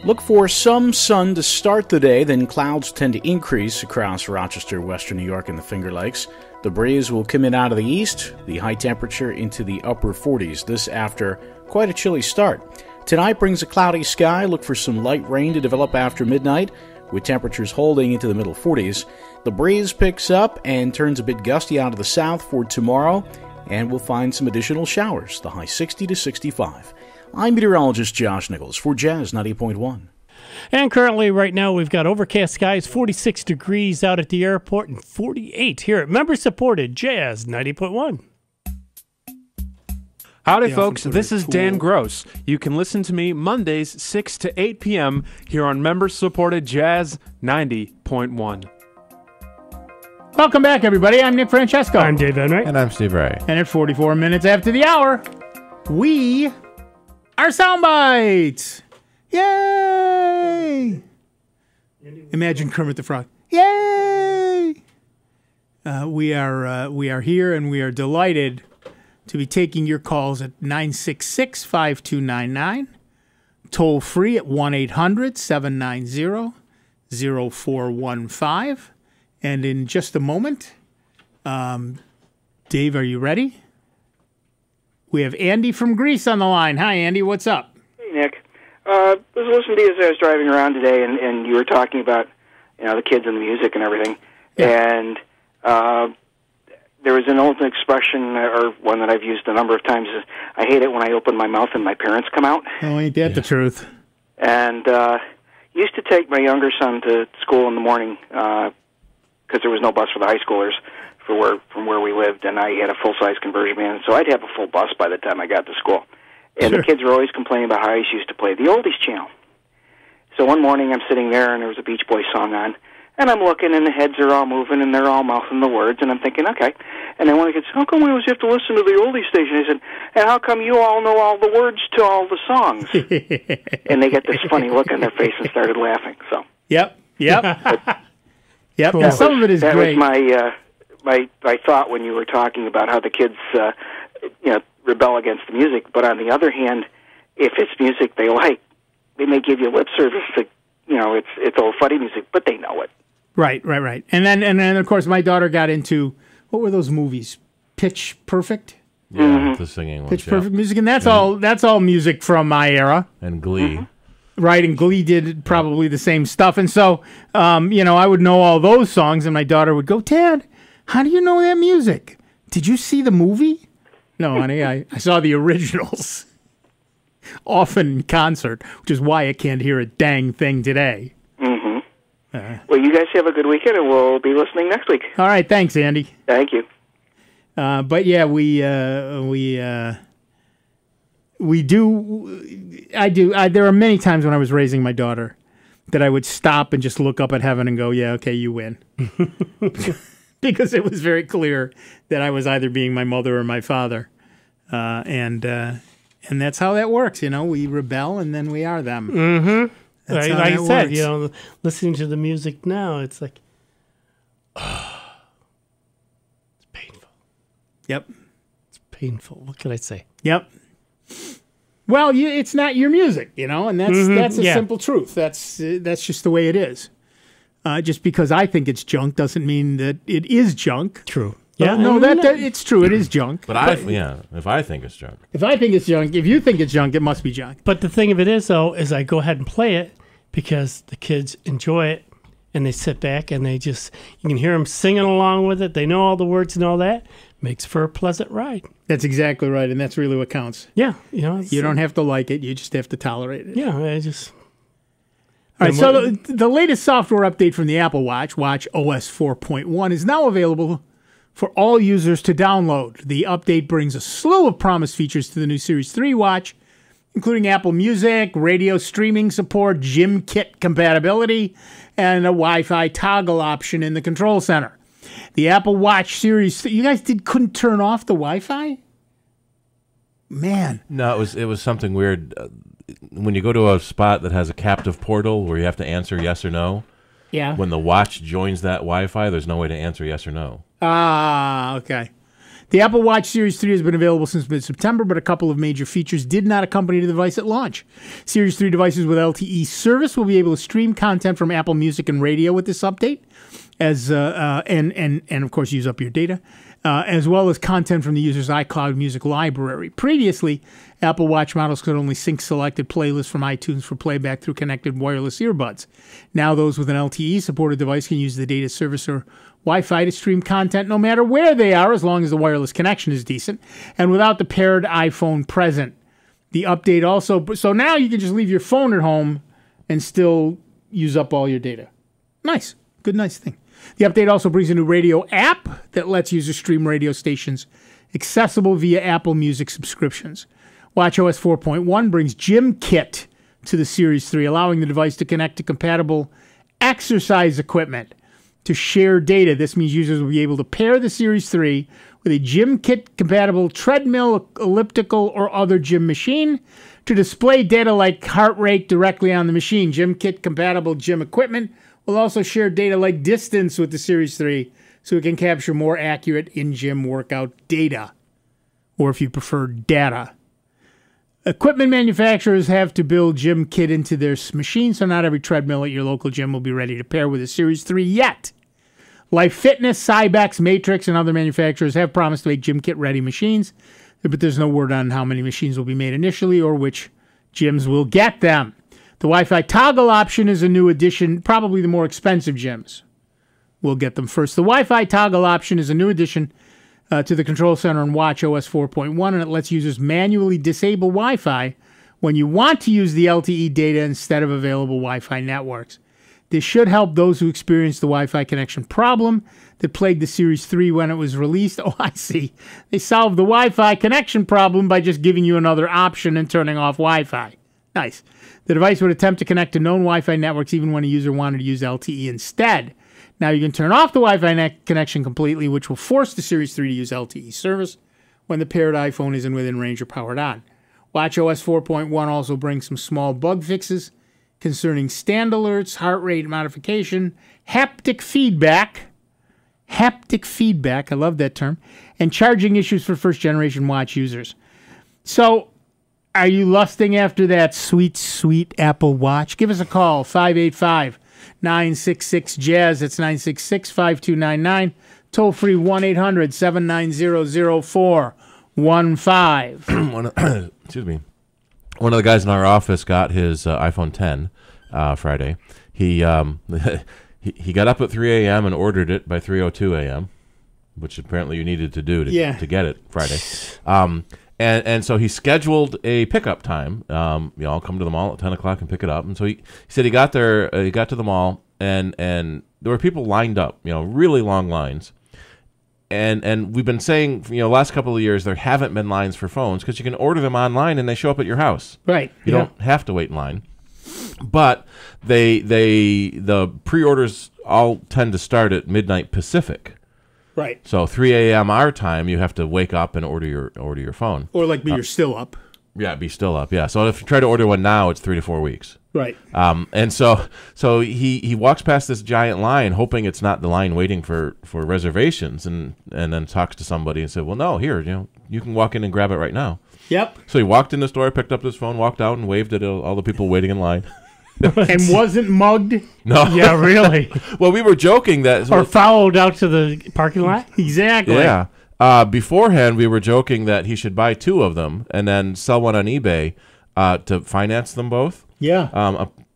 Look for some sun to start the day, then clouds tend to increase across Rochester, western New York, and the Finger Lakes. The breeze will come in out of the east, the high temperature into the upper 40s, this after quite a chilly start. Tonight brings a cloudy sky. Look for some light rain to develop after midnight, with temperatures holding into the middle 40s. The breeze picks up and turns a bit gusty out of the south for tomorrow, and we'll find some additional showers, the high 60 to 65. I'm meteorologist Josh Nichols for Jazz 90.1. And currently, right now, we've got overcast skies, 46 degrees out at the airport, and 48 here at member-supported Jazz 90.1. Howdy, folks. This is Dan Gross. You can listen to me Mondays, 6 to 8 p.m. here on member-supported Jazz 90.1. Welcome back, everybody. I'm Nick Francesco. I'm Dave Enright. And I'm Steve Ray. And at 44 minutes after the hour, we are Soundbites. Yay! Imagine Kermit the Frog. Yay! We are here, and we are delighted to be taking your calls at 966-5299, toll free at 1-800-790-0415. And in just a moment, Dave, are you ready? We have Andy from Greece on the line. Hi, Andy. What's up? Hey, Nick. I was listening to you as I was driving around today, and you were talking about, the kids and the music and everything. Yeah. And there was an old expression, or one that I've used a number of times, is, I hate it when I open my mouth and my parents come out. Oh, ain't that the truth? And used to take my younger son to school in the morning because there was no bus for the high schoolers from where we lived, and I had a full-size conversion van, so I'd have a full bus by the time I got to school. And the kids were always complaining about how I used to play the oldies channel. So one morning I'm sitting there, and there was a Beach Boys song on, and I'm looking, and the heads are all moving, and they're all mouthing the words, and I'm thinking, okay. And then one of the kids said, how come we always have to listen to the oldies station? I said, and how come you all know all the words to all the songs? And they get this funny look on their face and started laughing. So. Yep. Yep. Yep. Cool. And some of it is that great. That was my thought when you were talking about how the kids, rebel against the music. But on the other hand, if it's music they like, they may give you lip service to, it's old fuddy music, but they know it. Right. And then of course my daughter got into, what were those movies? Pitch Perfect? Yeah, the singing ones. Pitch Perfect music, and that's all music from my era. And Glee. Right, and Glee did probably the same stuff. And so, I would know all those songs, and my daughter would go, Dad, how do you know that music? Did you see the movie? No, honey, I saw the originals. Often in concert, which is why I can't hear a dang thing today. Mm-hmm. Well, you guys have a good weekend, and we'll be listening next week. All right, thanks, Andy. Thank you. But yeah, we do. There are many times when I was raising my daughter that I would stop and just look up at heaven and go, "Yeah, okay, you win," because it was very clear that I was either being my mother or my father, and that's how that works. We rebel and then we are them. Mm-hmm. That's like how I that said, works. listening to the music now, it's like, it's painful. Yep. It's painful. What can I say? Yep. Well, it's not your music, and that's a simple truth. That's just the way it is. Just because I think it's junk doesn't mean that it is junk. True. Yeah, no, it's true. It is junk. But if I think it's junk. If I think it's junk, if you think it's junk, it must be junk. But the thing of it is, though, is I go ahead and play it because the kids enjoy it, and they sit back and you can hear them singing along with it. They know all the words and all that. Makes for a pleasant ride. That's exactly right, and that's really what counts. Yeah, you don't have to like it; you just have to tolerate it. Yeah, All right, so the latest software update from the Apple Watch, Watch OS 4.1, is now available for all users to download. The update brings a slew of promised features to the new Series 3 watch, including Apple Music, radio streaming support, Gym Kit compatibility, and a Wi-Fi toggle option in the control center. The Apple Watch Series 3, you guys couldn't turn off the Wi-Fi? Man. No, it was something weird. When you go to a spot that has a captive portal where you have to answer yes or no, yeah. When the watch joins that Wi-Fi, there's no way to answer yes or no. Ah, okay. The Apple Watch Series 3 has been available since mid-September, but a couple of major features did not accompany the device at launch. Series 3 devices with LTE service will be able to stream content from Apple Music and radio with this update, as and of course use up your data, as well as content from the user's iCloud music library. Previously, Apple Watch models could only sync selected playlists from iTunes for playback through connected wireless earbuds. Now those with an LTE-supported device can use the data service or Wi-Fi to stream content no matter where they are, as long as the wireless connection is decent, and without the paired iPhone present. The update also... So now you can just leave your phone at home and still use up all your data. Nice. Good, nice thing. The update also brings a new radio app that lets users stream radio stations accessible via Apple Music subscriptions. watchOS 4.1 brings Gym Kit to the Series 3, allowing the device to connect to compatible exercise equipment to share data. This means users will be able to pair the Series 3 with a Gym Kit compatible treadmill, elliptical, or other gym machine to display data like heart rate directly on the machine. Gym Kit compatible gym equipment will also share data like distance with the Series 3 so it can capture more accurate in-gym workout data, or if you prefer, data. Equipment manufacturers have to build Gym Kit into their machine, so not every treadmill at your local gym will be ready to pair with a Series 3 yet. Life Fitness, Cybex, Matrix, and other manufacturers have promised to make Gym Kit-ready machines, but there's no word on how many machines will be made initially or which gyms will get them. The Wi-Fi toggle option is a new addition. Probably the more expensive gyms will get them first. The Wi-Fi toggle option is a new addition to the control center on watchOS 4.1, and it lets users manually disable Wi-Fi when you want to use the LTE data instead of available Wi-Fi networks. This should help those who experience the Wi-Fi connection problem that plagued the Series 3 when it was released. Oh, I see. They solved the Wi-Fi connection problem by just giving you another option and turning off Wi-Fi. Nice. The device would attempt to connect to known Wi-Fi networks even when a user wanted to use LTE instead. Now you can turn off the Wi-Fi connection completely, which will force the Series 3 to use LTE service when the paired iPhone isn't within range or powered on. watchOS 4.1 also brings some small bug fixes concerning stand alerts, heart rate modification, haptic feedback, I love that term, and charging issues for first-generation watch users. So, are you lusting after that sweet, sweet Apple Watch? Give us a call, 585-966-JAZZ. That's 966-5299. Toll free 1-800-790-0415. Excuse me. One of the guys in our office got his iPhone 10 Friday. He he got up at 3 a.m. and ordered it by 3:02 a.m., which apparently you needed to do to get it Friday. And so he scheduled a pickup time. I'll come to the mall at 10 o'clock and pick it up. And so he said he got there, he got to the mall, and there were people lined up, really long lines. And we've been saying, last couple of years, there haven't been lines for phones because you can order them online and they show up at your house. Right. You don't have to wait in line. But the pre-orders all tend to start at midnight Pacific. Right. So 3 a.m. our time, you have to wake up and order your phone. Or you're still up. Yeah, be still up. Yeah. So if you try to order one now, it's 3 to 4 weeks. Right. And so he walks past this giant line, hoping it's not the line waiting for reservations, and then talks to somebody and said, "Well, no, here, you can walk in and grab it right now." Yep. So he walked in the store, picked up his phone, walked out, and waved at all the people waiting in line. And wasn't mugged? No. Yeah, really. Well, we were joking that... Or followed out to the parking lot? Exactly. Yeah. Beforehand, we were joking that he should buy 2 of them and then sell one on eBay to finance them both. Yeah.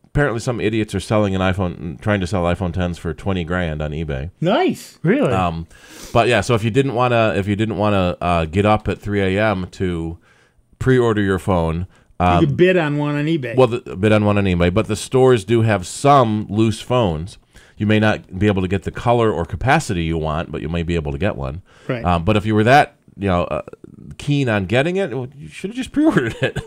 Apparently, some idiots are selling an iPhone, trying to sell iPhone 10s for $20,000 on eBay. Nice. Really? But yeah, so if you didn't want to get up at 3 a.m. to pre-order your phone... you could bid on one on eBay. Well, bid on one on eBay, but the stores do have some loose phones. You may not be able to get the color or capacity you want, but you may be able to get one. Right. But if you were that keen on getting it, well, you should have just pre-ordered it.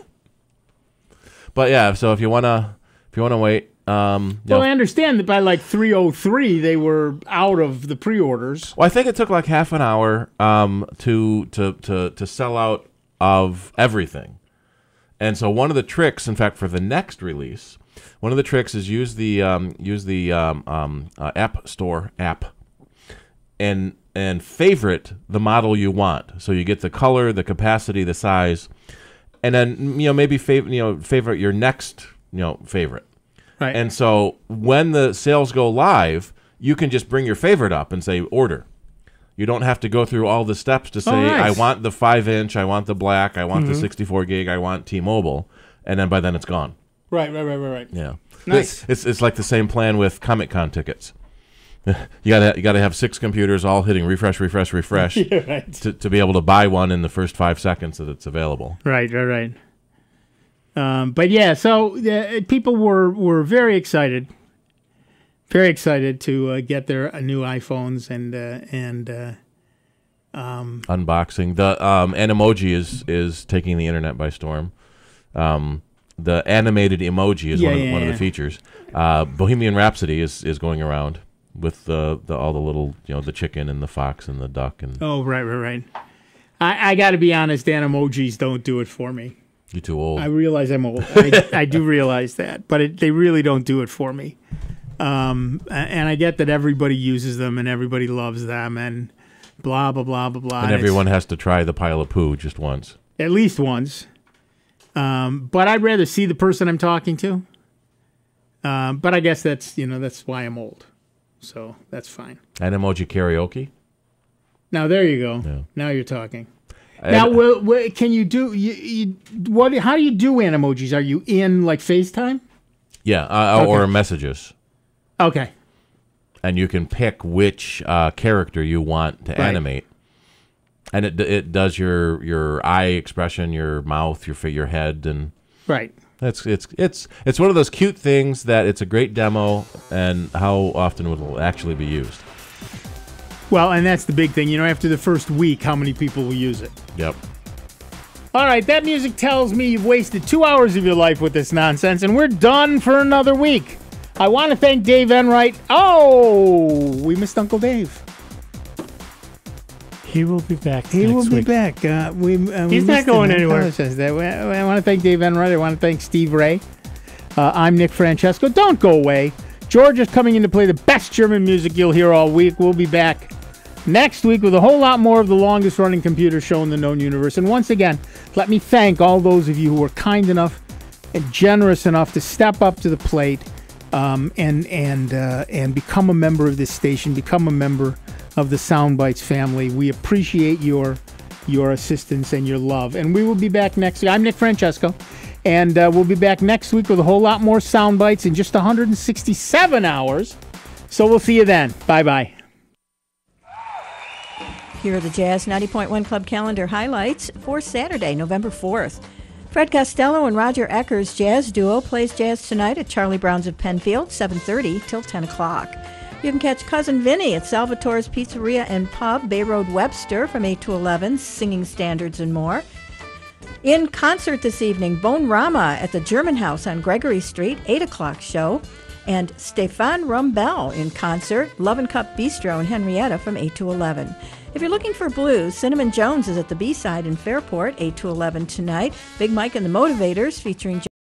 But yeah, so if you wanna wait, well, I understand that by like 3:03 they were out of the pre-orders. Well, I think it took like half an hour to sell out of everything. And so one of the tricks, in fact, for the next release, one of the tricks is use the App Store app and favorite the model you want. So you get the color, the capacity, the size, and then maybe favorite your next favorite. Right. And so when the sales go live, you can just bring your favorite up and say order. You don't have to go through all the steps to say, nice. I want the 5-inch, I want the black, I want the 64 gig, I want T-Mobile, and then by then it's gone. Right. Yeah. Nice. It's like the same plan with Comic-Con tickets. You gotta have 6 computers all hitting refresh Yeah, right. to be able to buy one in the first 5 seconds that it's available. Right. But yeah, so people were very excited to get their new iPhones and unboxing. The Animoji is taking the internet by storm. The animated emoji is one of the features. Bohemian Rhapsody is going around with all the little the chicken and the fox and the duck and. Oh right. I got to be honest, Animojis don't do it for me. You're too old. I realize I'm old. I do realize that, but they really don't do it for me. And I get that everybody uses them and everybody loves them and blah, blah, blah, blah, blah. And everyone has to try the pile of poo just once. At least once. But I'd rather see the person I'm talking to. But I guess that's why I'm old. So that's fine. Animoji karaoke? Now, there you go. Yeah. Now you're talking. Now, can you do how do you do Animojis? Are you in like FaceTime? Yeah, or messages. Okay. And you can pick which character you want to animate, and it does your eye expression, your mouth, your head, and right. It's one of those cute things that it's a great demo, and how often will it actually be used? Well, and that's the big thing. After the first week, how many people will use it? Yep. All right, that music tells me you've wasted 2 hours of your life with this nonsense, and we're done for another week. I want to thank Dave Enright. Oh, we missed Uncle Dave. He will be back. He will be week. back. He's not going anywhere. I want to thank Dave Enright. I want to thank Steve Ray. I'm Nick Francesco. Don't go away. George is coming in to play the best German music you'll hear all week. We'll be back next week with a whole lot more of the longest-running computer show in the known universe. And once again, let me thank all those of you who were kind enough and generous enough to step up to the plate and become a member of this station, become a member of the Soundbites family. We appreciate your assistance and your love. And we will be back next week. I'm Nick Francesco, and we'll be back next week with a whole lot more Soundbites in just 167 hours. So we'll see you then. Bye-bye. Here are the Jazz 90.1 Club calendar highlights for Saturday, November 4th. Fred Costello and Roger Ecker's jazz duo plays jazz tonight at Charlie Brown's of Penfield, 7:30 till 10 o'clock. You can catch Cousin Vinny at Salvatore's Pizzeria and Pub, Bay Road, Webster, from 8 to 11, singing standards and more. In concert this evening, Bone Rama at the German House on Gregory Street, 8 o'clock show. And Stefan Rumbel in concert, Love and Cup Bistro in Henrietta from 8 to 11. If you're looking for blues, Cinnamon Jones is at the B-side in Fairport, 8 to 11 tonight. Big Mike and the Motivators featuring